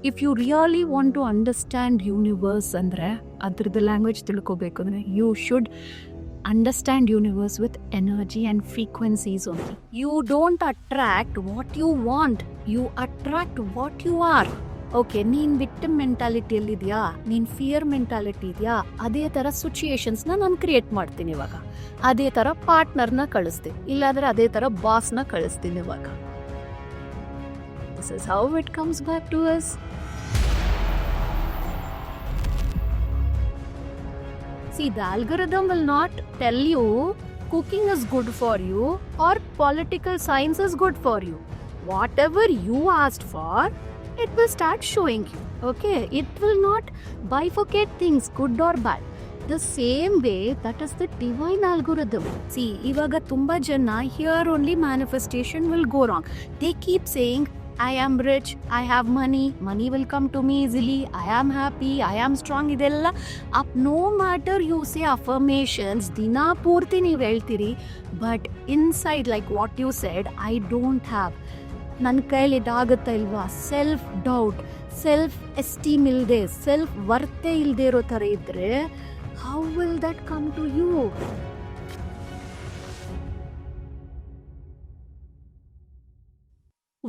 If you really want to understand universe ಅಂದರೆ ಅದ್ರದ್ದು language ತಿಳ್ಕೊಬೇಕು ಅಂದರೆ you should understand universe with energy and frequencies only. You don't attract what you want, you attract what you are. Okay, ನೀನು victim ಮೆಂಟಾಲಿಟಿಯಲ್ಲಿದೆಯಾ, ನೀನು fear mentality ಇದೆಯಾ, ಅದೇ ಥರ ಸಿಚುಯೇಷನ್ಸ್ನ ನಾನು ಕ್ರಿಯೇಟ್ ಮಾಡ್ತೀನಿ ಇವಾಗ. ಅದೇ ಥರ ಪಾರ್ಟ್ನರ್ನ ಕಳಿಸ್ತೀನಿ, ಇಲ್ಲಾಂದರೆ ಅದೇ ಥರ ಬಾಸ್ನ ಕಳಿಸ್ತೀನಿ ಇವಾಗ. This is how it comes back to us. See, the algorithm will not tell you cooking is good for you or political science is good for you. Whatever you asked for, it will start showing you. Okay? It will not bifurcate things, good or bad. The same way, that is the divine algorithm. See, ivaga tumba jana here only manifestation will go wrong. They keep saying, I am rich, I have money, money will come to me easily, I am happy, I am strong. ಇದೆಲ್ಲ up no matter you say affirmations, ದಿನ ಪೂರ್ತಿ ನೀವು ಹೇಳ್ತೀರಿ, but inside like what you said, I don't have, ನನ್ನ ಕೈಲಿ ಇದಾಗುತ್ತಾ ಇಲ್ವಾ, self doubt, self esteem ಇಲ್ಲದೆ, ಸೆಲ್ಫ್ ವರ್ತೆ ಇಲ್ಲದೆ ಇರೋ ಥರ ಇದ್ದರೆ how will that come to you?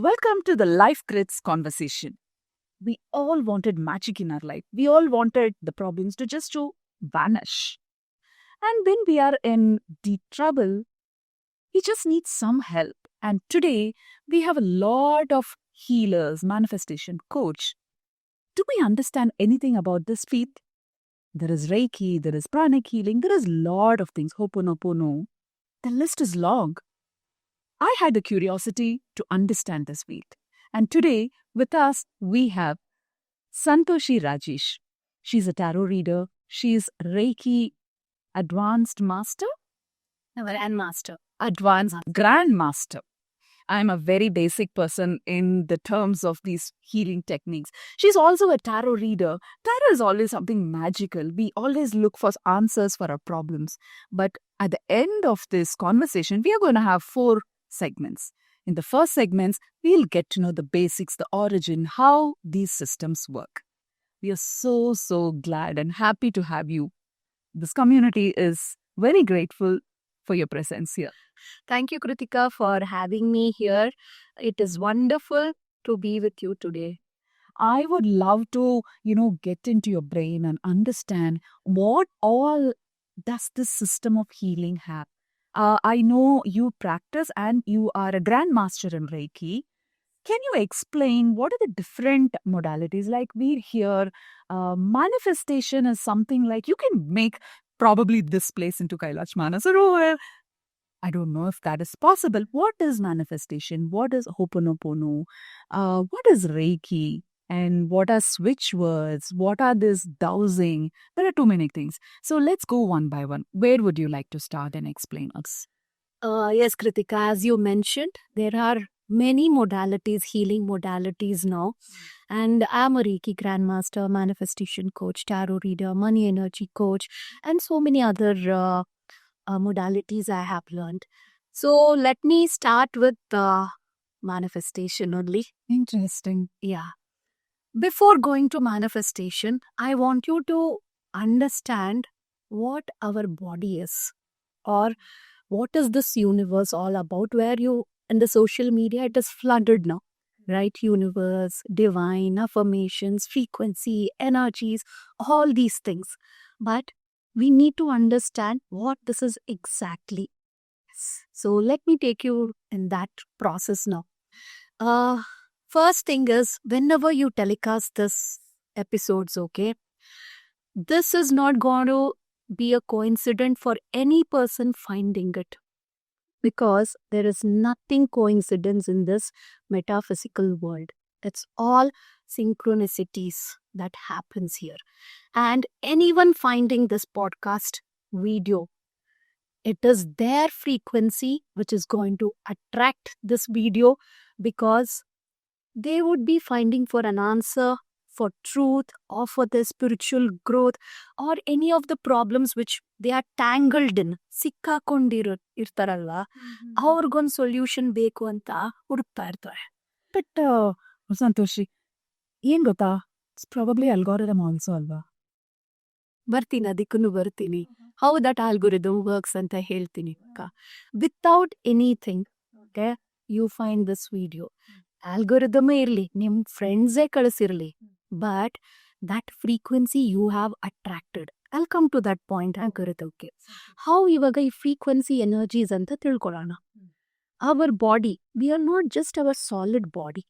Welcome to the Life Grids conversation. We all wanted magic in our life. We all wanted the problems to vanish. And when we are in deep trouble, we just need some help. And today, we have a lot of healers, manifestation coach. Do we understand anything about this field? There is Reiki, there is pranic healing, there is a lot of things, Ho'oponopono. The list is long. I had the curiosity to understand this field. And today, with us, we have Santoshi Rajesh. She's a tarot reader. She's Reiki Advanced Master? Grandmaster. Advanced Grandmaster. I'm a very basic person in the terms of these healing techniques. She's also a tarot reader. Tarot is always something magical. We always look for answers for our problems. But at the end of this conversation, we are going to have 4 segments. In the first segments, we'll get to know the basics, the origin, how these systems work. We are so glad and happy to have you. This community is very grateful for your presence here. Thank you, Kritika, for having me here. It is wonderful to be with you today. I would love to, get into your brain and understand what all does this system of healing have. I know you practice and you are a grandmaster in Reiki. Can you explain what are the different modalities? Like we hear manifestation is something like you can make probably this place into Kailash Manasarovar. I don't know if that is possible. What is manifestation? What is Ho'oponopono? What is Reiki? And what are switch words? What are this dowsing? There are too many things. So let's go one by one. Where would you like to start and explain us? Yes, Kritika, as you mentioned, there are many modalities, healing modalities now. And I'm a Reiki Grandmaster, manifestation coach, tarot reader, money energy coach, and so many other modalities I have learned. So let me start with manifestation only. Interesting. Yeah. Before going to manifestation, I want you to understand what our body is, or what is this universe all about, where you, in the social media, it is flooded now, right? Universe, divine, affirmations, frequency, energies, all these things. But we need to understand what this is exactly. So let me take you in that process now. First thing is, whenever you telecast this episodes, okay, this is not going to be a coincidence for any person finding it, because there is nothing coincidence in this metaphysical world. It's all synchronicities that happens here. And anyone finding this podcast video, it is their frequency which is going to attract this video, because they would be finding for an answer, for truth, or for their spiritual growth, or any of the problems which they are tangled in, ಸಿಕ್ಕಾಕೊಂಡಿರ್ತಾರಲ್ವಾ, ಅವ್ರಿಗೊಂದು solution ಬೇಕು ಅಂತ ಹುಡುಕ್ತಾ ಇರ್ತಾರೆ. But Santoshi, ಏನ್ ಗೊತ್ತಾ, it's probably algorithm also ಅಲ್ವಾ? ಬರ್ತೀನಿ, ಅದಕ್ಕೂ ಬರ್ತೀನಿ. ಹೌ ದಟ್ ಆಲ್ಗೊರಿದಮ್ ವರ್ಕ್ಸ್ ಅಂತ ಹೇಳ್ತೀನಿ. Without anything okay, you find this video. ಆಲ್ಗೊರಿದಮೇ ಇರಲಿ, ನಿಮ್ಮ ಫ್ರೆಂಡ್ಸೇ ಕಳಿಸಿರಲಿ, but that frequency you have attracted. I'll come to that point ಆಲ್ಗೊರಿದಮ್ಗೆ. ಹೌ ಇವಾಗ ಈ ಫ್ರೀಕ್ವೆನ್ಸಿ ಎನರ್ಜೀಸ್ ಅಂತ ತಿಳ್ಕೊಳ್ಳೋಣ. Our body, we are not just our solid body.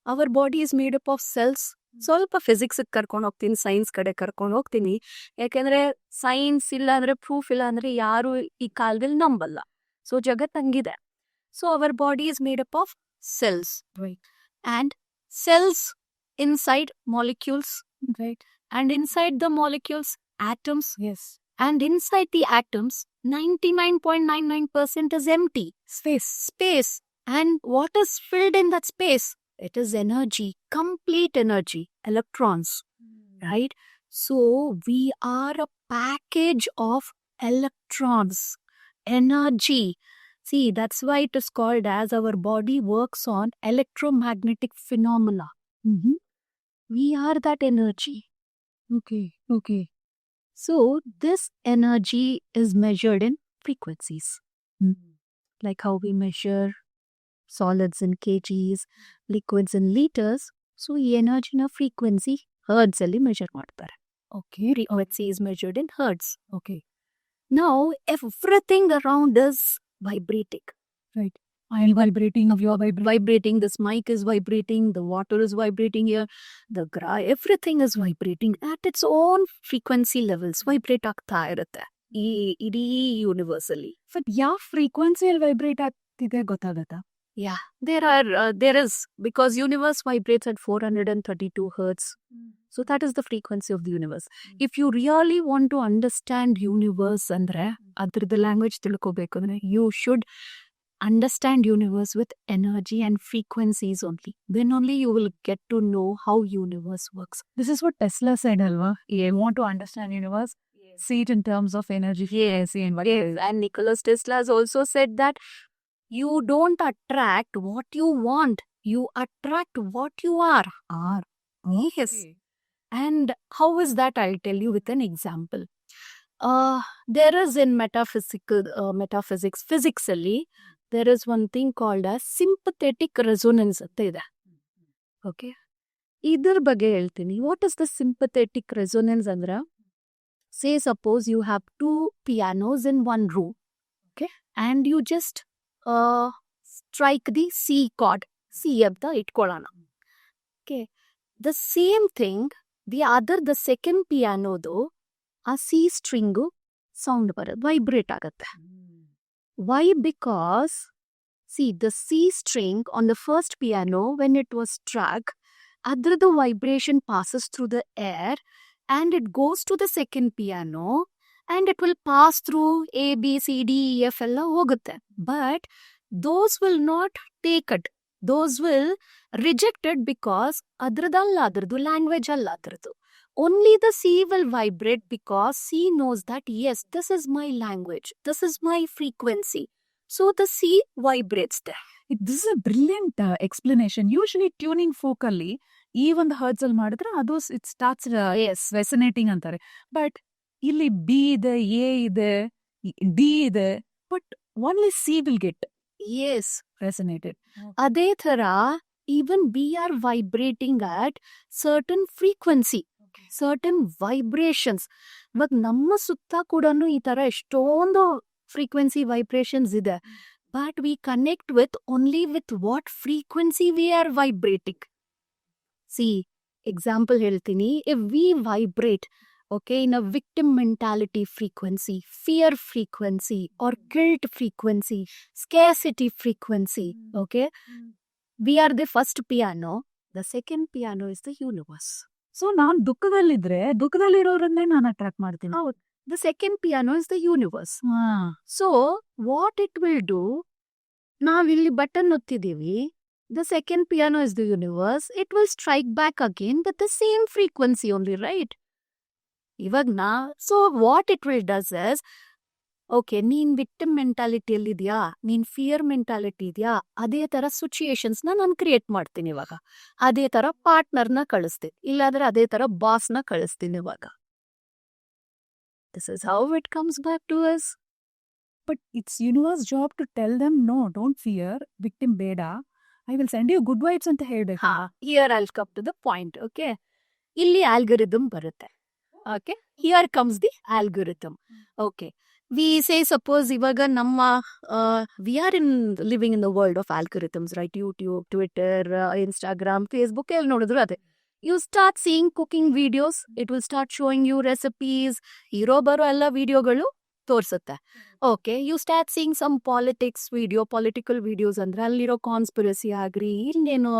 Our body is made up of cells. ಸ್ವಲ್ಪ ಫಿಸಿಕ್ಸ್ ಕರ್ಕೊಂಡು ಹೋಗ್ತೀನಿ, science ಕಡೆ ಕರ್ಕೊಂಡು ಹೋಗ್ತೀನಿ. ಯಾಕೆಂದ್ರೆ ಸೈನ್ಸ್ ಇಲ್ಲ ಅಂದ್ರೆ, ಪ್ರೂಫ್ ಇಲ್ಲ ಅಂದ್ರೆ ಯಾರು ಈ ಕಾಲದಲ್ಲಿ ನಂಬಲ್ಲ. ಸೊ ಜಗತ್ ಹಂಗಿದೆ. So our body is made up of cells, Right. and cells inside molecules, Right. and inside the molecules atoms, Yes. and inside the atoms 99.99% is empty space. And what is filled in that space? It is energy, complete energy, electrons, right? So we are a package of electrons, energy. See, that's why it is called as our body works on electromagnetic phenomena. Mm-hmm. We are that energy. Okay. Okay. So this energy is measured in frequencies. Like how we measure solids in kgs, liquids in liters. So ಈ ಎನರ್ಜಿನ frequency hertz ಅಲ್ಲಿ measure ಮಾಡ್ತಾರೆ. Okay. Frequency is measured in hertz. Okay. Now everything around is vibrating. Right. I am vibrating. You are vibrating. Vibrating, this mic is vibrating, the water is vibrating here, everything is vibrating at its own frequency levels. Vibrate ಆಗ್ತಾ ಇರುತ್ತೆ ಈ ಇಡೀ ಯೂನಿವರ್ಸಲ್ಲಿ. But ಯಾವ ಫ್ರೀಕ್ವೆನ್ಸಿಯಲ್ಲಿ vibrate ಆಗ್ತಿದೆ ಗೊತ್ತಾಗತ್ತಾ? Yeah, there is, because universe vibrates at 432 hertz. So that is the frequency of the universe. If you really want to understand universe ಅಂದ್ರೆ ಅದ್ರದ್ದು language ತಿಳ್ಕೋಬೇಕು ಅಂದ್ರೆ you should understand universe with energy and frequencies only. Then only you will get to know how universe works. This is what Tesla said, alva. You want to understand universe? See it in terms of energy. Yes, and Nikola Tesla has also said that you don't attract what you want, you attract what you are. Yes. And how is that? I'll tell you with an example. There is in metaphysics, physically, there is one thing called as sympathetic resonance ಅಂತ ಇದೆ. Okay. ಇದ್ರ ಬಗ್ಗೆ ಹೇಳ್ತೀನಿ. What is the sympathetic resonance ಅಂದ್ರೆ, say suppose you have two pianos in one room, okay, and you just strike the C chord, C ಅಂತ ಇಟ್ಕೊಳ್ಳೋಣ. Okay. The same thing, the second pianoದು ಆ C string sound ಬರೋದು, vibrate ಆಗುತ್ತೆ. Why? Because see, the C string on the first piano, when it was struck, the vibration passes through the air and it goes to the second piano and it will pass through A, B, C, D, E, F ಎಲ್ಲ ಹೋಗುತ್ತೆ. But those will not take it. Those will reject it because ಅದ್ರದ್ದು language ಅಲ್ಲ ಅದ್ರದ್ದು. Only the C will vibrate because C knows that yes, this is my language, this is my frequency. So the C vibrates there. This is a brilliant explanation. Usually tuning forkಲ್ಲಿ ಈ ಒಂದು hertz ಅಲ್ಲಿ ಮಾಡಿದ್ರೆ ಅದು it starts resonating ಅಂತಾರೆ. But ಇಲ್ಲಿ B ಇದೆ, A ಇದೆ, D ಇದೆ, but only C will get resonated. ಅದೇ ತರ even we are vibrating at certain frequency, certain vibrations. ಇವಾಗ ನಮ್ಮ ಸುತ್ತ ಕೂಡ ಈ ತರ ಎಷ್ಟೊಂದು frequency vibrations ಇದೆ. But we connect with only with what frequency we are vibrating. See, example ಹೇಳ್ತೀನಿ. If we vibrate, okay, in a victim mentality frequency, fear frequency, or guilt frequency, scarcity frequency, okay, we are the first piano, the second piano is the universe. So ನಾನು ದುಃಖದಲ್ಲಿರೋರನ್ನೇ ನಾನು attract ಮಾಡ್ತೀನಿ. The second piano is the universe. So what it will do, ನಾವಿಲ್ಲಿ button ಒತ್ತಿದೀವಿ, the second piano is the universe, it will strike back again with the same frequency only, right? ಇವಾಗ so what it will does is, okay, ನೀನ್ victim ಮೆಂಟಾಲಿಟಿಯಲ್ಲಿ ಇದೆಯಾ, ನೀನ್ fear mentality ಇದೆಯಾ, ಅದೇ ತರ ಸಿಚುಯೇಷನ್ಸ್ನ ನಾನು create ಮಾಡ್ತೀನಿ ಇವಾಗ. ಅದೇ ತರ ಪಾರ್ಟ್ನರ್ನ ಕಳಿಸ್ತೀನಿ, ಇಲ್ಲಾಂದ್ರೆ ಅದೇ ತರ ಬಾಸ್ನ ಕಳಿಸ್ತೀನಿ ಇವಾಗ. This is how it comes back to us. But it's universe job to tell them, no, don't fear, victim beda. I will send you good vibes ಅಂತ ಹೇಳ್ಬೇಕು. ಹಾ, here I'll come to the point. Okay, ಇಲ್ಲಿ algorithm ಬರುತ್ತೆ. Okay, here comes the algorithm. Okay, we say suppose ಇವಾಗ ನಮ್ಮ we are in living in the world of algorithms, right? YouTube, Twitter, Instagram, Facebook ಎಲ್ಲಿ ನೋಡಿದ್ರು ಅದೇ. You start seeing cooking videos, it will start showing you recipes, ಇರೋ ಬರೋ ಎಲ್ಲ ವಿಡಿಯೋಗಳು ತೋರಿಸುತ್ತೆ. Okay, you start seeing some political videos ಅಂದ್ರೆ ಅಲ್ಲಿರೋ ಕಾನ್ಸ್ಪಿರಸಿ ಆಗ್ರಿ, ಇನ್ನೇನು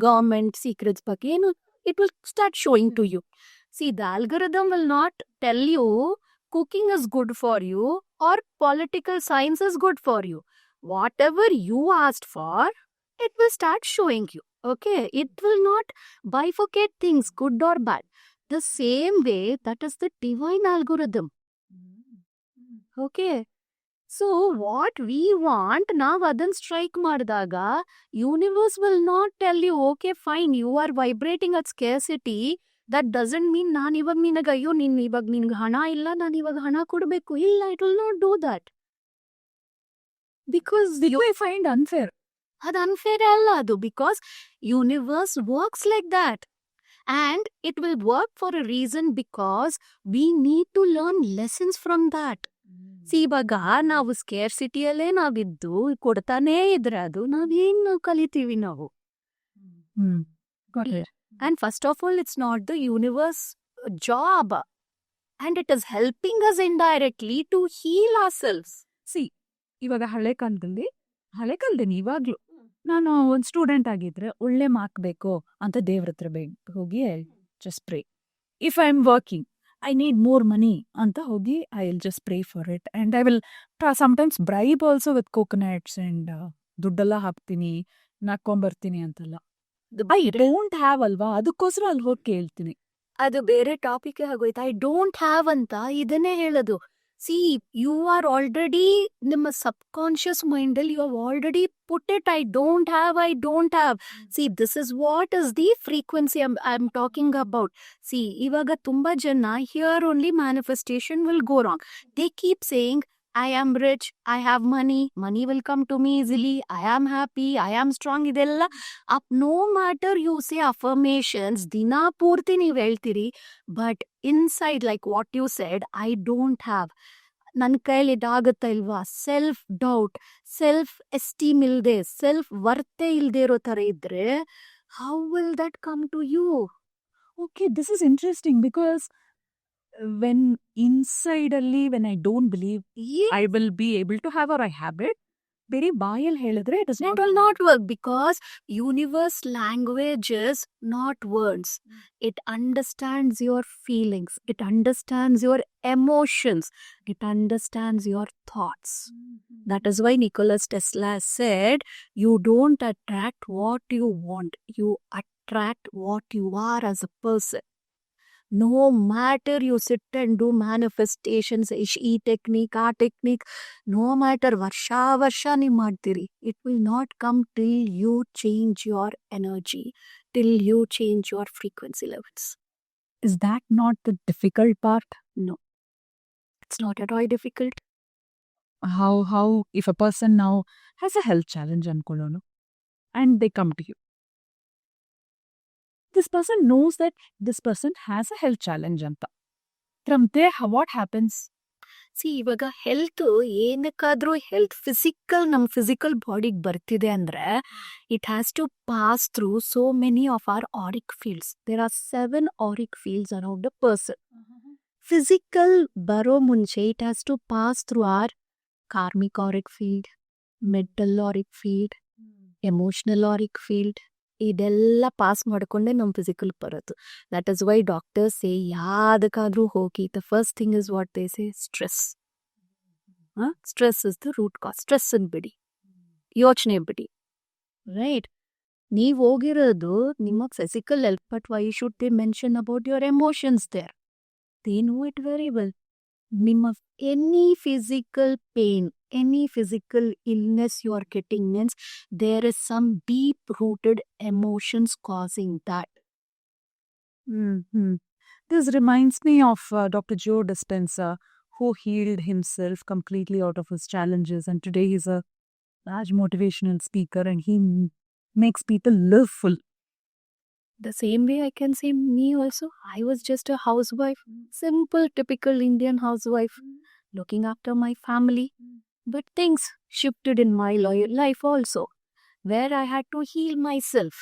ಗವರ್ಮೆಂಟ್ ಸೀಕ್ರೆಟ್ಸ್ ಬಗ್ಗೆ ಏನು, it will start showing to you. See, the algorithm will not tell you cooking is good for you or political science is good for you. Whatever you asked for, it will start showing you. Okay, it will not bifurcate things, good or bad. The same way, that is the divine algorithm. Okay, so what we want, ನಾವು ಅದನ್ನ strike ಮಾಡಿದಾಗ universe will not tell you, okay fine, you are vibrating at scarcity. That doesn't mean ನಾನು ಇವಾಗ ನಿನಗೆ, ಅಯ್ಯೋ ಇವಾಗ ನಿನ್ಗೆ ಹಣ ಇಲ್ಲ, ನಾನು ಇವಾಗ ಹಣ ಕೊಡಬೇಕು, ಇಲ್ಲ, it will not do that. Because You may find unfair. ಅದು ಅನ್ಫೇರ್ ಅಲ್ಲ ಅದು, because universe works like that. And it will work for a reason, because we need to learn lessons from that. ಇವಾಗ ನಾವು ಸ್ಕೇರ್ಸಿಟಿಯಲ್ಲೇ ನಾವಿದ್ದು ಕೊಡ್ತಾನೇ ಇದ್ರೆ ಅದು ನಾವೇನು ಕಲಿತೀವಿ ನಾವು. Got it. And first of all, it's not the universe job. And it is helping us indirectly to heal ourselves. C, ಇವಾಗ ಹಳೆ ಕಾಲದಲ್ಲಿ ಇವಾಗ್ಲೂ ನಾನು ಒಂದು ಸ್ಟೂಡೆಂಟ್ ಆಗಿದ್ರೆ ಒಳ್ಳೆ ಮಾರ್ಕ್ ಬೇಕು ಅಂತ ದೇವ್ರ ಹತ್ರ ಹೋಗಿ just pray. If I am working, I need more money ಅಂತ ಹೋಗಿ I will just pray for it. And I will sometimes bribe also with coconuts and ದುಡ್ಡೆಲ್ಲ ಹಾಕ್ತೀನಿ, ನಾಕೊಂಬರ್ತೀನಿ ಅಂತೆಲ್ಲ. ಐ ಡೋಂಟ್ ಹ್ಯಾವ್ ಅಲ್ವಾ, ಅದಕ್ಕೋಸ್ಕರ ಅಲ್ಲಿ ಹೋಗಿ ಕೇಳ್ತೀನಿ. ಅದು ಬೇರೆ ಟಾಪಿಕ್ ಆಗೋಯ್ತು. ಐ ಡೋಂಟ್ ಹ್ಯಾವ್ ಅಂತ ಇದನ್ನೇ ಹೇಳೋದು. ಸಿ, ಯು ಆರ್ ಆಲ್ರೆಡಿ ನಿಮ್ಮ ಸಬ್ ಕಾನ್ಶಿಯಸ್ ಮೈಂಡಲ್ಲಿ you have already put it, I don't have. See, this is what is the frequency I am talking about. See, ಇವಾಗ ತುಂಬಾ ಜನ here only manifestation will go wrong. They keep saying I am rich, I have money will come to me easily, I am happy, I am strong. ಇದೆಲ್ಲ up, no matter you say affirmations, ದಿನ ಪೂರ್ತಿ ನೀವು ಹೇಳ್ತೀರಿ, but inside like what you said, I don't have, ನನ್ನ ಕೈಲಿ ಇದಾಗುತ್ತಾ ಇಲ್ವಾ, self doubt, self esteem ಇಲ್ಲದೆ, ಸೆಲ್ಫ್ ವರ್ತೆ ಇಲ್ಲದೆ ಇರೋ ಥರ ಇದ್ರೆ, how will that come to you? Okay, this is interesting, because when inside ಅಲ್ಲಿ when I don't believe I will be able to have or I have it, ಬೇರೆ ಬಾಯಲ್ಲಿ ಹೇಳಿದ್ರೆ it is It will not work, because universe language is not words. It understands your feelings, it understands your emotions, it understands your thoughts. That is why Nikola Tesla said, you don't attract what you want, you attract what you are as a person. No matter you sit and do manifestations, ಈ technique ಆ technique, no matter ವರ್ಷ ನೀವು ಮಾಡ್ತೀರಿ, it will not come till you change your energy, till you change your frequency levels. Is that not the difficult part? No, it's not at all difficult. How if a person now has a health challenge ಅನ್ಕೊಳ್ಳೋನು and they come to you, this person knows that this person has a health challenge ಅಂತ. From there, what happens? See, ಇವಾಗ health ಏನಕ್ಕಾದ್ರೂ ನಮ್ಮ physical ಬಾಡಿಗೆ ಬರ್ತಿದೆ ಅಂದ್ರೆ, it has to pass through so many of our auric fields. There are 7 auric fields around a person. Physical ಬರೋ ಮುಂಚೆ it has to pass through our karmic auric field, mental auric field, emotional auric field. ಇದೆಲ್ಲ pass ಮಾಡ್ಕೊಂಡೆ ನಮ್ಮ physical ಬರೋದು. That is why doctors say ಯಾವುದಕ್ಕಾದ್ರೂ ಹೋಗಿ, the first thing is what they say, stress. Stress is the root cause. Stress ಬಿಡಿ, ಯೋಚನೆ ಬಿಡಿ, right? ನೀವು ಹೋಗಿರೋದು ನಿಮ್ಮ physical health, but why should they mention about your emotions there? They know it very well. ನಿಮ್ಮ any physical pain, any physical illness you are getting means there is some deep rooted emotions causing that. Hmm. This reminds me of Dr. Joe Dispenza, who healed himself completely out of his challenges, and today he's a large motivational speaker, and he makes people live full. The same way I can say me also. I was just a housewife, simple, typical Indian housewife, looking after my family. But things shifted in my life also, where I had to heal myself.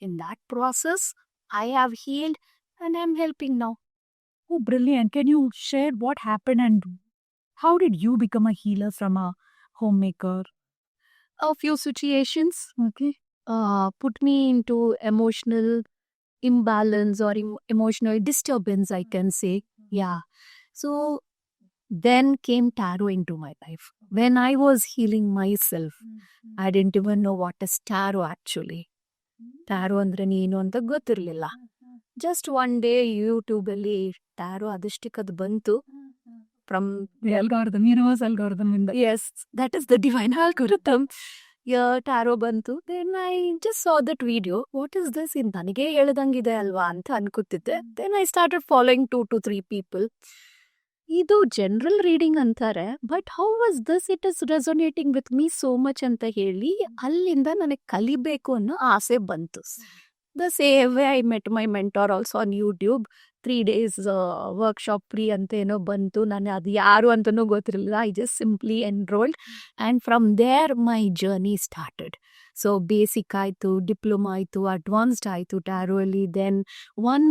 In that process, I have healed and I'm helping now. Oh, brilliant. Can you share what happened and how did you become a healer from a homemaker? A few situations Okay. put me into emotional imbalance or emotional disturbance, I can say. Yeah. So then came tarot into my life. When I was healing myself, I didn't even know what is tarot actually. Tarot ಅಂದ್ರೆ ನೀನು ಅಂತ ಗೊತ್ತಿರಲಿಲ್ಲ. Just one day ಯೂಟ್ಯೂಬಲ್ಲಿ tarot ಅದಷ್ಟಕ್ಕದು ಬಂತು from Algorithm, universe algorithm in the Yes, that is the divine algorithm. Yeah, tarot ಬಂತು. Then I just saw that video. What is this? ಇದು ನನಗೆ ಹೇಳ್ದಂಗಿದೆ ಅಲ್ವಾ ಅಂತ ಅನ್ಕೋತಿದ್ದೆ. Then I started following 2 to 3 people. ಇದು ಜನರಲ್ ರೀಡಿಂಗ್ ಅಂತಾರೆ, but how was this it is resonating with me so much ಅಂತ ಹೇಳಿ ಅಲ್ಲಿಂದ ನನಗೆ ಕಲಿಬೇಕು ಅನ್ನೋ ಆಸೆ ಬಂತು. The same way I met my mentor also on YouTube. 3 days workshop free ಅಂತ ಏನೋ ಬಂತು. ನಾನು ಅದು ಯಾರು ಅಂತನೂ ಗೊತ್ತಿರಲಿಲ್ಲ. I just simply enrolled and from there my journey started. So basic ಆಯಿತು, ಡಿಪ್ಲೊಮಾ ಆಯಿತು, ಅಡ್ವಾನ್ಸ್ಡ್ ಆಯಿತು ಟ್ಯಾರೋ ಅಲ್ಲಿ. Then one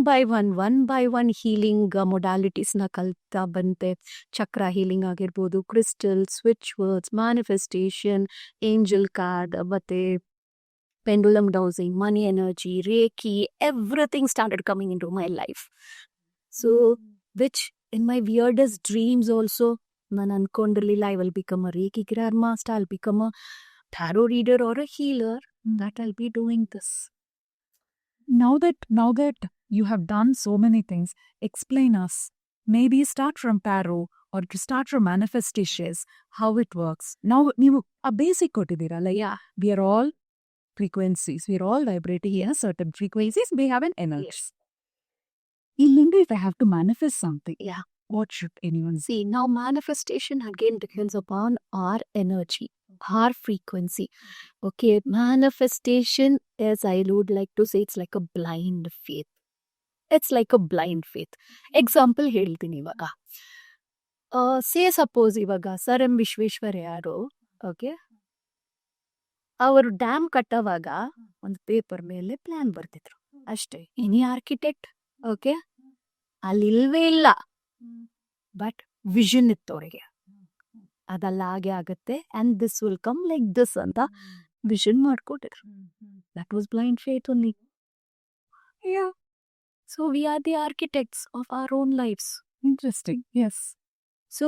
by one healing ಮೊಡಾಲಿಟೀಸ್ನ ಕಲ್ತಾ ಬಂತೆ. ಚಕ್ರ ಹೀಲಿಂಗ್ ಆಗಿರ್ಬೋದು, crystal, switch words, manifestation, angel card, ಮತ್ತು pendulum dowsing, money energy, Reiki, everything started coming into my life. So, which in my weirdest dreams also, ನಾನು ಅನ್ಕೊಂಡಿರಲಿಲ್ಲ I will become a Reiki grandmaster, I'll become a tarot reader or a healer, that I'll be doing this. Now that you have done so many things, explain us. Maybe start from tarot or to start from manifestations, how it works. Now, ನೀವು a basic ಕೊಟ್ಟಿದ್ದೀರಾ, like Yeah. we are all frequencies. We are all vibrating in a certain frequencies. We have an energy. Yes. Illinda, if I have to manifest something, Yeah. what should anyone say? See, now manifestation again depends upon our energy, our frequency. Okay, manifestation is, I would like to say, it's like a blind faith. It's like a blind faith. Example ಹೇಳ್ತೀನಿ ಇವಾಗ. ಸೇ suppose ಇವಾಗ sir M ವಿಶ್ವೇಶ್ವರಯ್ಯರು, okay, ಅವರು dam ಕಟ್ಟೋವಾಗ ಒಂದು paper ಮೇಲೆ plan ಬರ್ತಿದ್ರು ಅಷ್ಟೇ. Any architect, okay, ಅಲ್ಲಿ ಇಲ್ವೇ ಇಲ್ಲ, ಬಟ್ ವಿಷನ್ ಇತ್ತು ಅವರಿಗೆ, ಅದೆಲ್ಲ ಹಾಗೆ ಆಗುತ್ತೆ and this will come like this ಅಂತ ವಿಷನ್ ಮಾಡ್ಕೊಟ್ಟಿದ್ರು. That was blind faith only. Yeah, so we are the architects of our own lives. interesting. Yes. So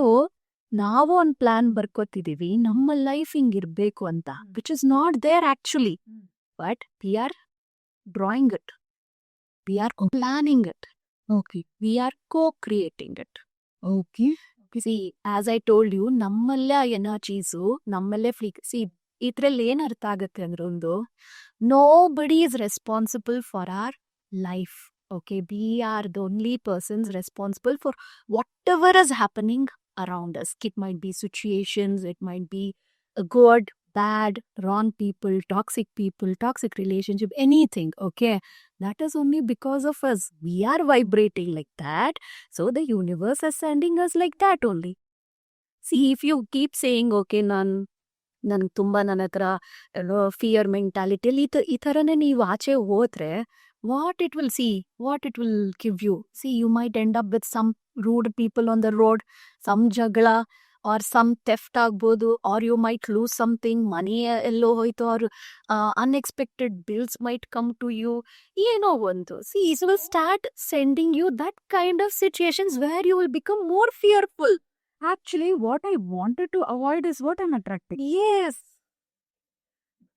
ನಾವು ಒಂದು ಪ್ಲಾನ್ ಬರ್ಕೋತಿದ್ದೀವಿ ನಮ್ಮ ಲೈಫ್ ಹಿಂಗಿರ್ಬೇಕು ಅಂತ, which is not there actually, but we are drawing it, we are planning it, Okay. We are co-creating it. Okay. See as I told you, ನಮ್ಮಲ್ಲೇ ಆ energies, ನಮ್ಮಲ್ಲೇ C ಇದ್ರಲ್ಲಿ ಏನು ಅರ್ಥ ಆಗುತ್ತೆ ಅಂದ್ರೆ, ಒಂದು nobody is responsible for our life. Okay, we are the only persons responsible for whatever is happening around us. It might be situations, it might be a good, bad, wrong people, toxic relationship, anything, okay? That is only because of us. We are vibrating like that, so the universe is sending us like that only. See, if you keep saying, okay, ನನಗೆ ತುಂಬ ನನ್ನ ಹತ್ರ ಏನೋ fear ಮೆಂಟಾಲಿಟಿಯಲ್ಲಿ ಈ ಥರನೇ ನೀವು ಆಚೆ ಹೋದ್ರೆ, what it will give you. See, you might end up with some rude people on the road, some jagla or some theft ಆಗ್ಬೋದು, or you might lose something, money ಎಲ್ಲೋ ಹೋಯ್ತು, or unexpected bills might come to you, ಏನೋ ಒಂದು. See, it will start sending you that kind of situations where you will become more fearful. Actually, what I wanted to avoid is what I'm attracting. Yes.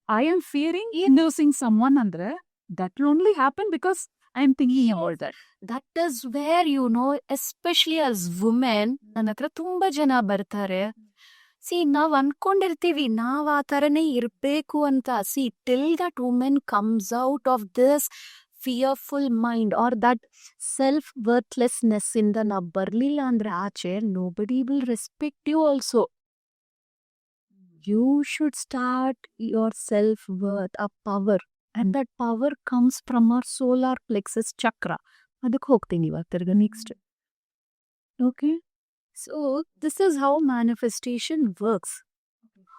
I am fearing losing someone, andre that will only happen because I am thinking about that. That is where especially as women ನನ್ನ ಹತ್ರ ತುಂಬಾ ಜನ ಬರ್ತಾರೆ. C ನಾವ್ ಅನ್ಕೊಂಡಿರ್ತೀವಿ ನಾವ್ ಆ ಥರನೇ ಇರ್ಬೇಕು ಅಂತ. See till that women comes out of this fearful mind or that self worthlessness ಇಂದ ನಾವ್ ಬರ್ಲಿಲ್ಲ ಅಂದ್ರೆ ಆಚೆ nobody will respect you also. You should start your self-worth, a power. And that power comes from our solar plexus chakra. ಅದಕ್ಕೆ ಹೋಗ್ತೀನಿ ಇವಾಗ ತಿರ್ಗ next. Okay? So, this is how manifestation works.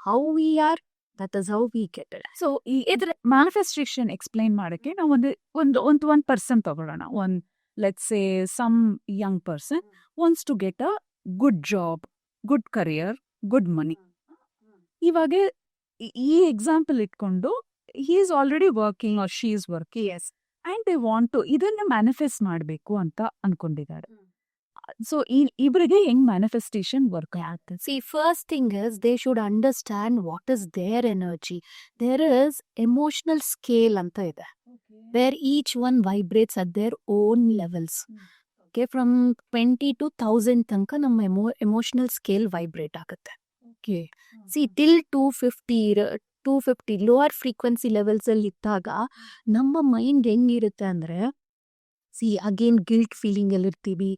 How we are, that is how we get it. So ಇದ್ರ manifestation explain ಮಾಡೋಕ್ಕೆ ನಾವು ಒಂದು person ತಗೊಳ್ಳೋಣ. Let's say some young person wants to get a good job, good career, good money. ಇವಾಗ ಈ example ಇಟ್ಕೊಂಡು he is already working or she is working, yes, and they want to ಇದನ್ನ manifest ಮಾಡಬೇಕು ಅಂತ ಅನ್ಕೊಂಡಿದ್ದಾರೆ. So ಇಬ್ಬರಿಗೆ ಹೆಂಗ್ manifestation work ಆಗುತ್ತೆ? See, first thing is they should understand what is their energy. There is emotional scale anta ide, where each one vibrates at their own levels. Okay, from 20 to 1000 ತನಕ ನಮ್ಮ emotional scale vibrate ಆಗುತ್ತೆ. Okay. See, till 250 lower frequency levels ಅಲ್ಲಿ ಇದ್ದಾಗ ನಮ್ಮ mind ಹೆಂಗಿರುತ್ತೆ ಅಂದ್ರೆ, see again guilt feeling ಅಲ್ಲಿ ಇರ್ತೀವಿ,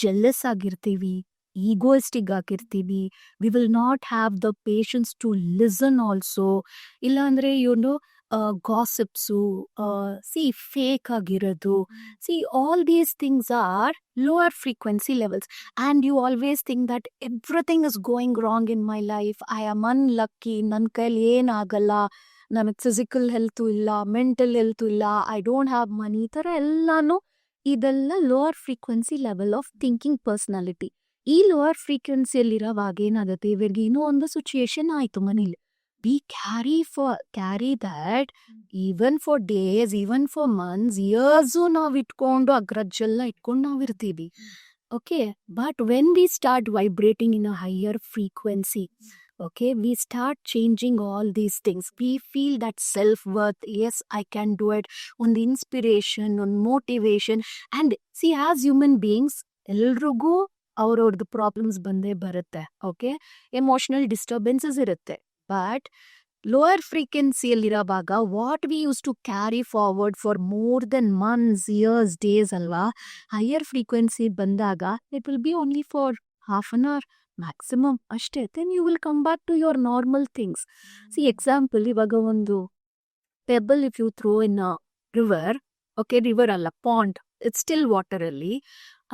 ಜೆಲ್ಲಸ್ ಆಗಿರ್ತೀವಿ, ಈಗೋಯಿಸ್ಟಿಕ್ ಆಗಿರ್ತೀವಿ. We will not have the patience to listen also. ಇಲ್ಲಾಂದ್ರೆ ಗಾಸಿಪ್ಸು, ಸಿ ಫೇಕ್ ಆಗಿರೋದು. See all these things are lower frequency levels, and you always think that everything is going wrong in my life. I am unlucky. ನನ್ನ ಕೈಲಿ ಏನಾಗಲ್ಲ, ನನಗೆ physical health ಇಲ್ಲ, mental health ಇಲ್ಲ, I don't have money. ಈ ಥರ ಎಲ್ಲಾನು ಇದೆಲ್ಲ lower frequency level of thinking personality. ಈ ಲೋವರ್ ಫ್ರೀಕ್ವೆನ್ಸಿಯಲ್ಲಿರೋವಾಗ ಏನಾಗುತ್ತೆ, ಇವ್ರಿಗೆ ಏನೋ ಒಂದು ಸಿಚುಯೇಷನ್ ಆಯಿತು ಮನೇಲಿ. We carry that even for days, even for months, years ನಾವು ಇಟ್ಕೊಂಡು ಆ ಗ್ರಜ್ಜೆಲ್ಲ ಇಟ್ಕೊಂಡು ನಾವು ಇರ್ತೀವಿ. Okay, but when we start vibrating in a higher frequency, okay, we start changing all these things. We feel that self-worth. Yes, I can do it. On the inspiration, on motivation. And see, as human beings, ಎಲ್ರಿಗೂ ಅವ್ರವ್ರದ್ದು problems ಬಂದೇ ಬರುತ್ತೆ. Okay, emotional disturbances ಇರುತ್ತೆ. But lower ಫ್ರೀಕ್ವೆನ್ಸಿಯಲ್ಲಿರೋವಾಗ what we use to carry forward for more then months, years, days ಅಲ್ವಾ, higher frequency ಬಂದಾಗ it will be only for half an hour maximum ಅಷ್ಟೇ. Then you will come back to your normal things. See example, ಇವಾಗ ಒಂದು pebble if you throw in a river, okay, river ಅಲ್ಲ, pond, it's still ವಾಟರಲ್ಲಿ,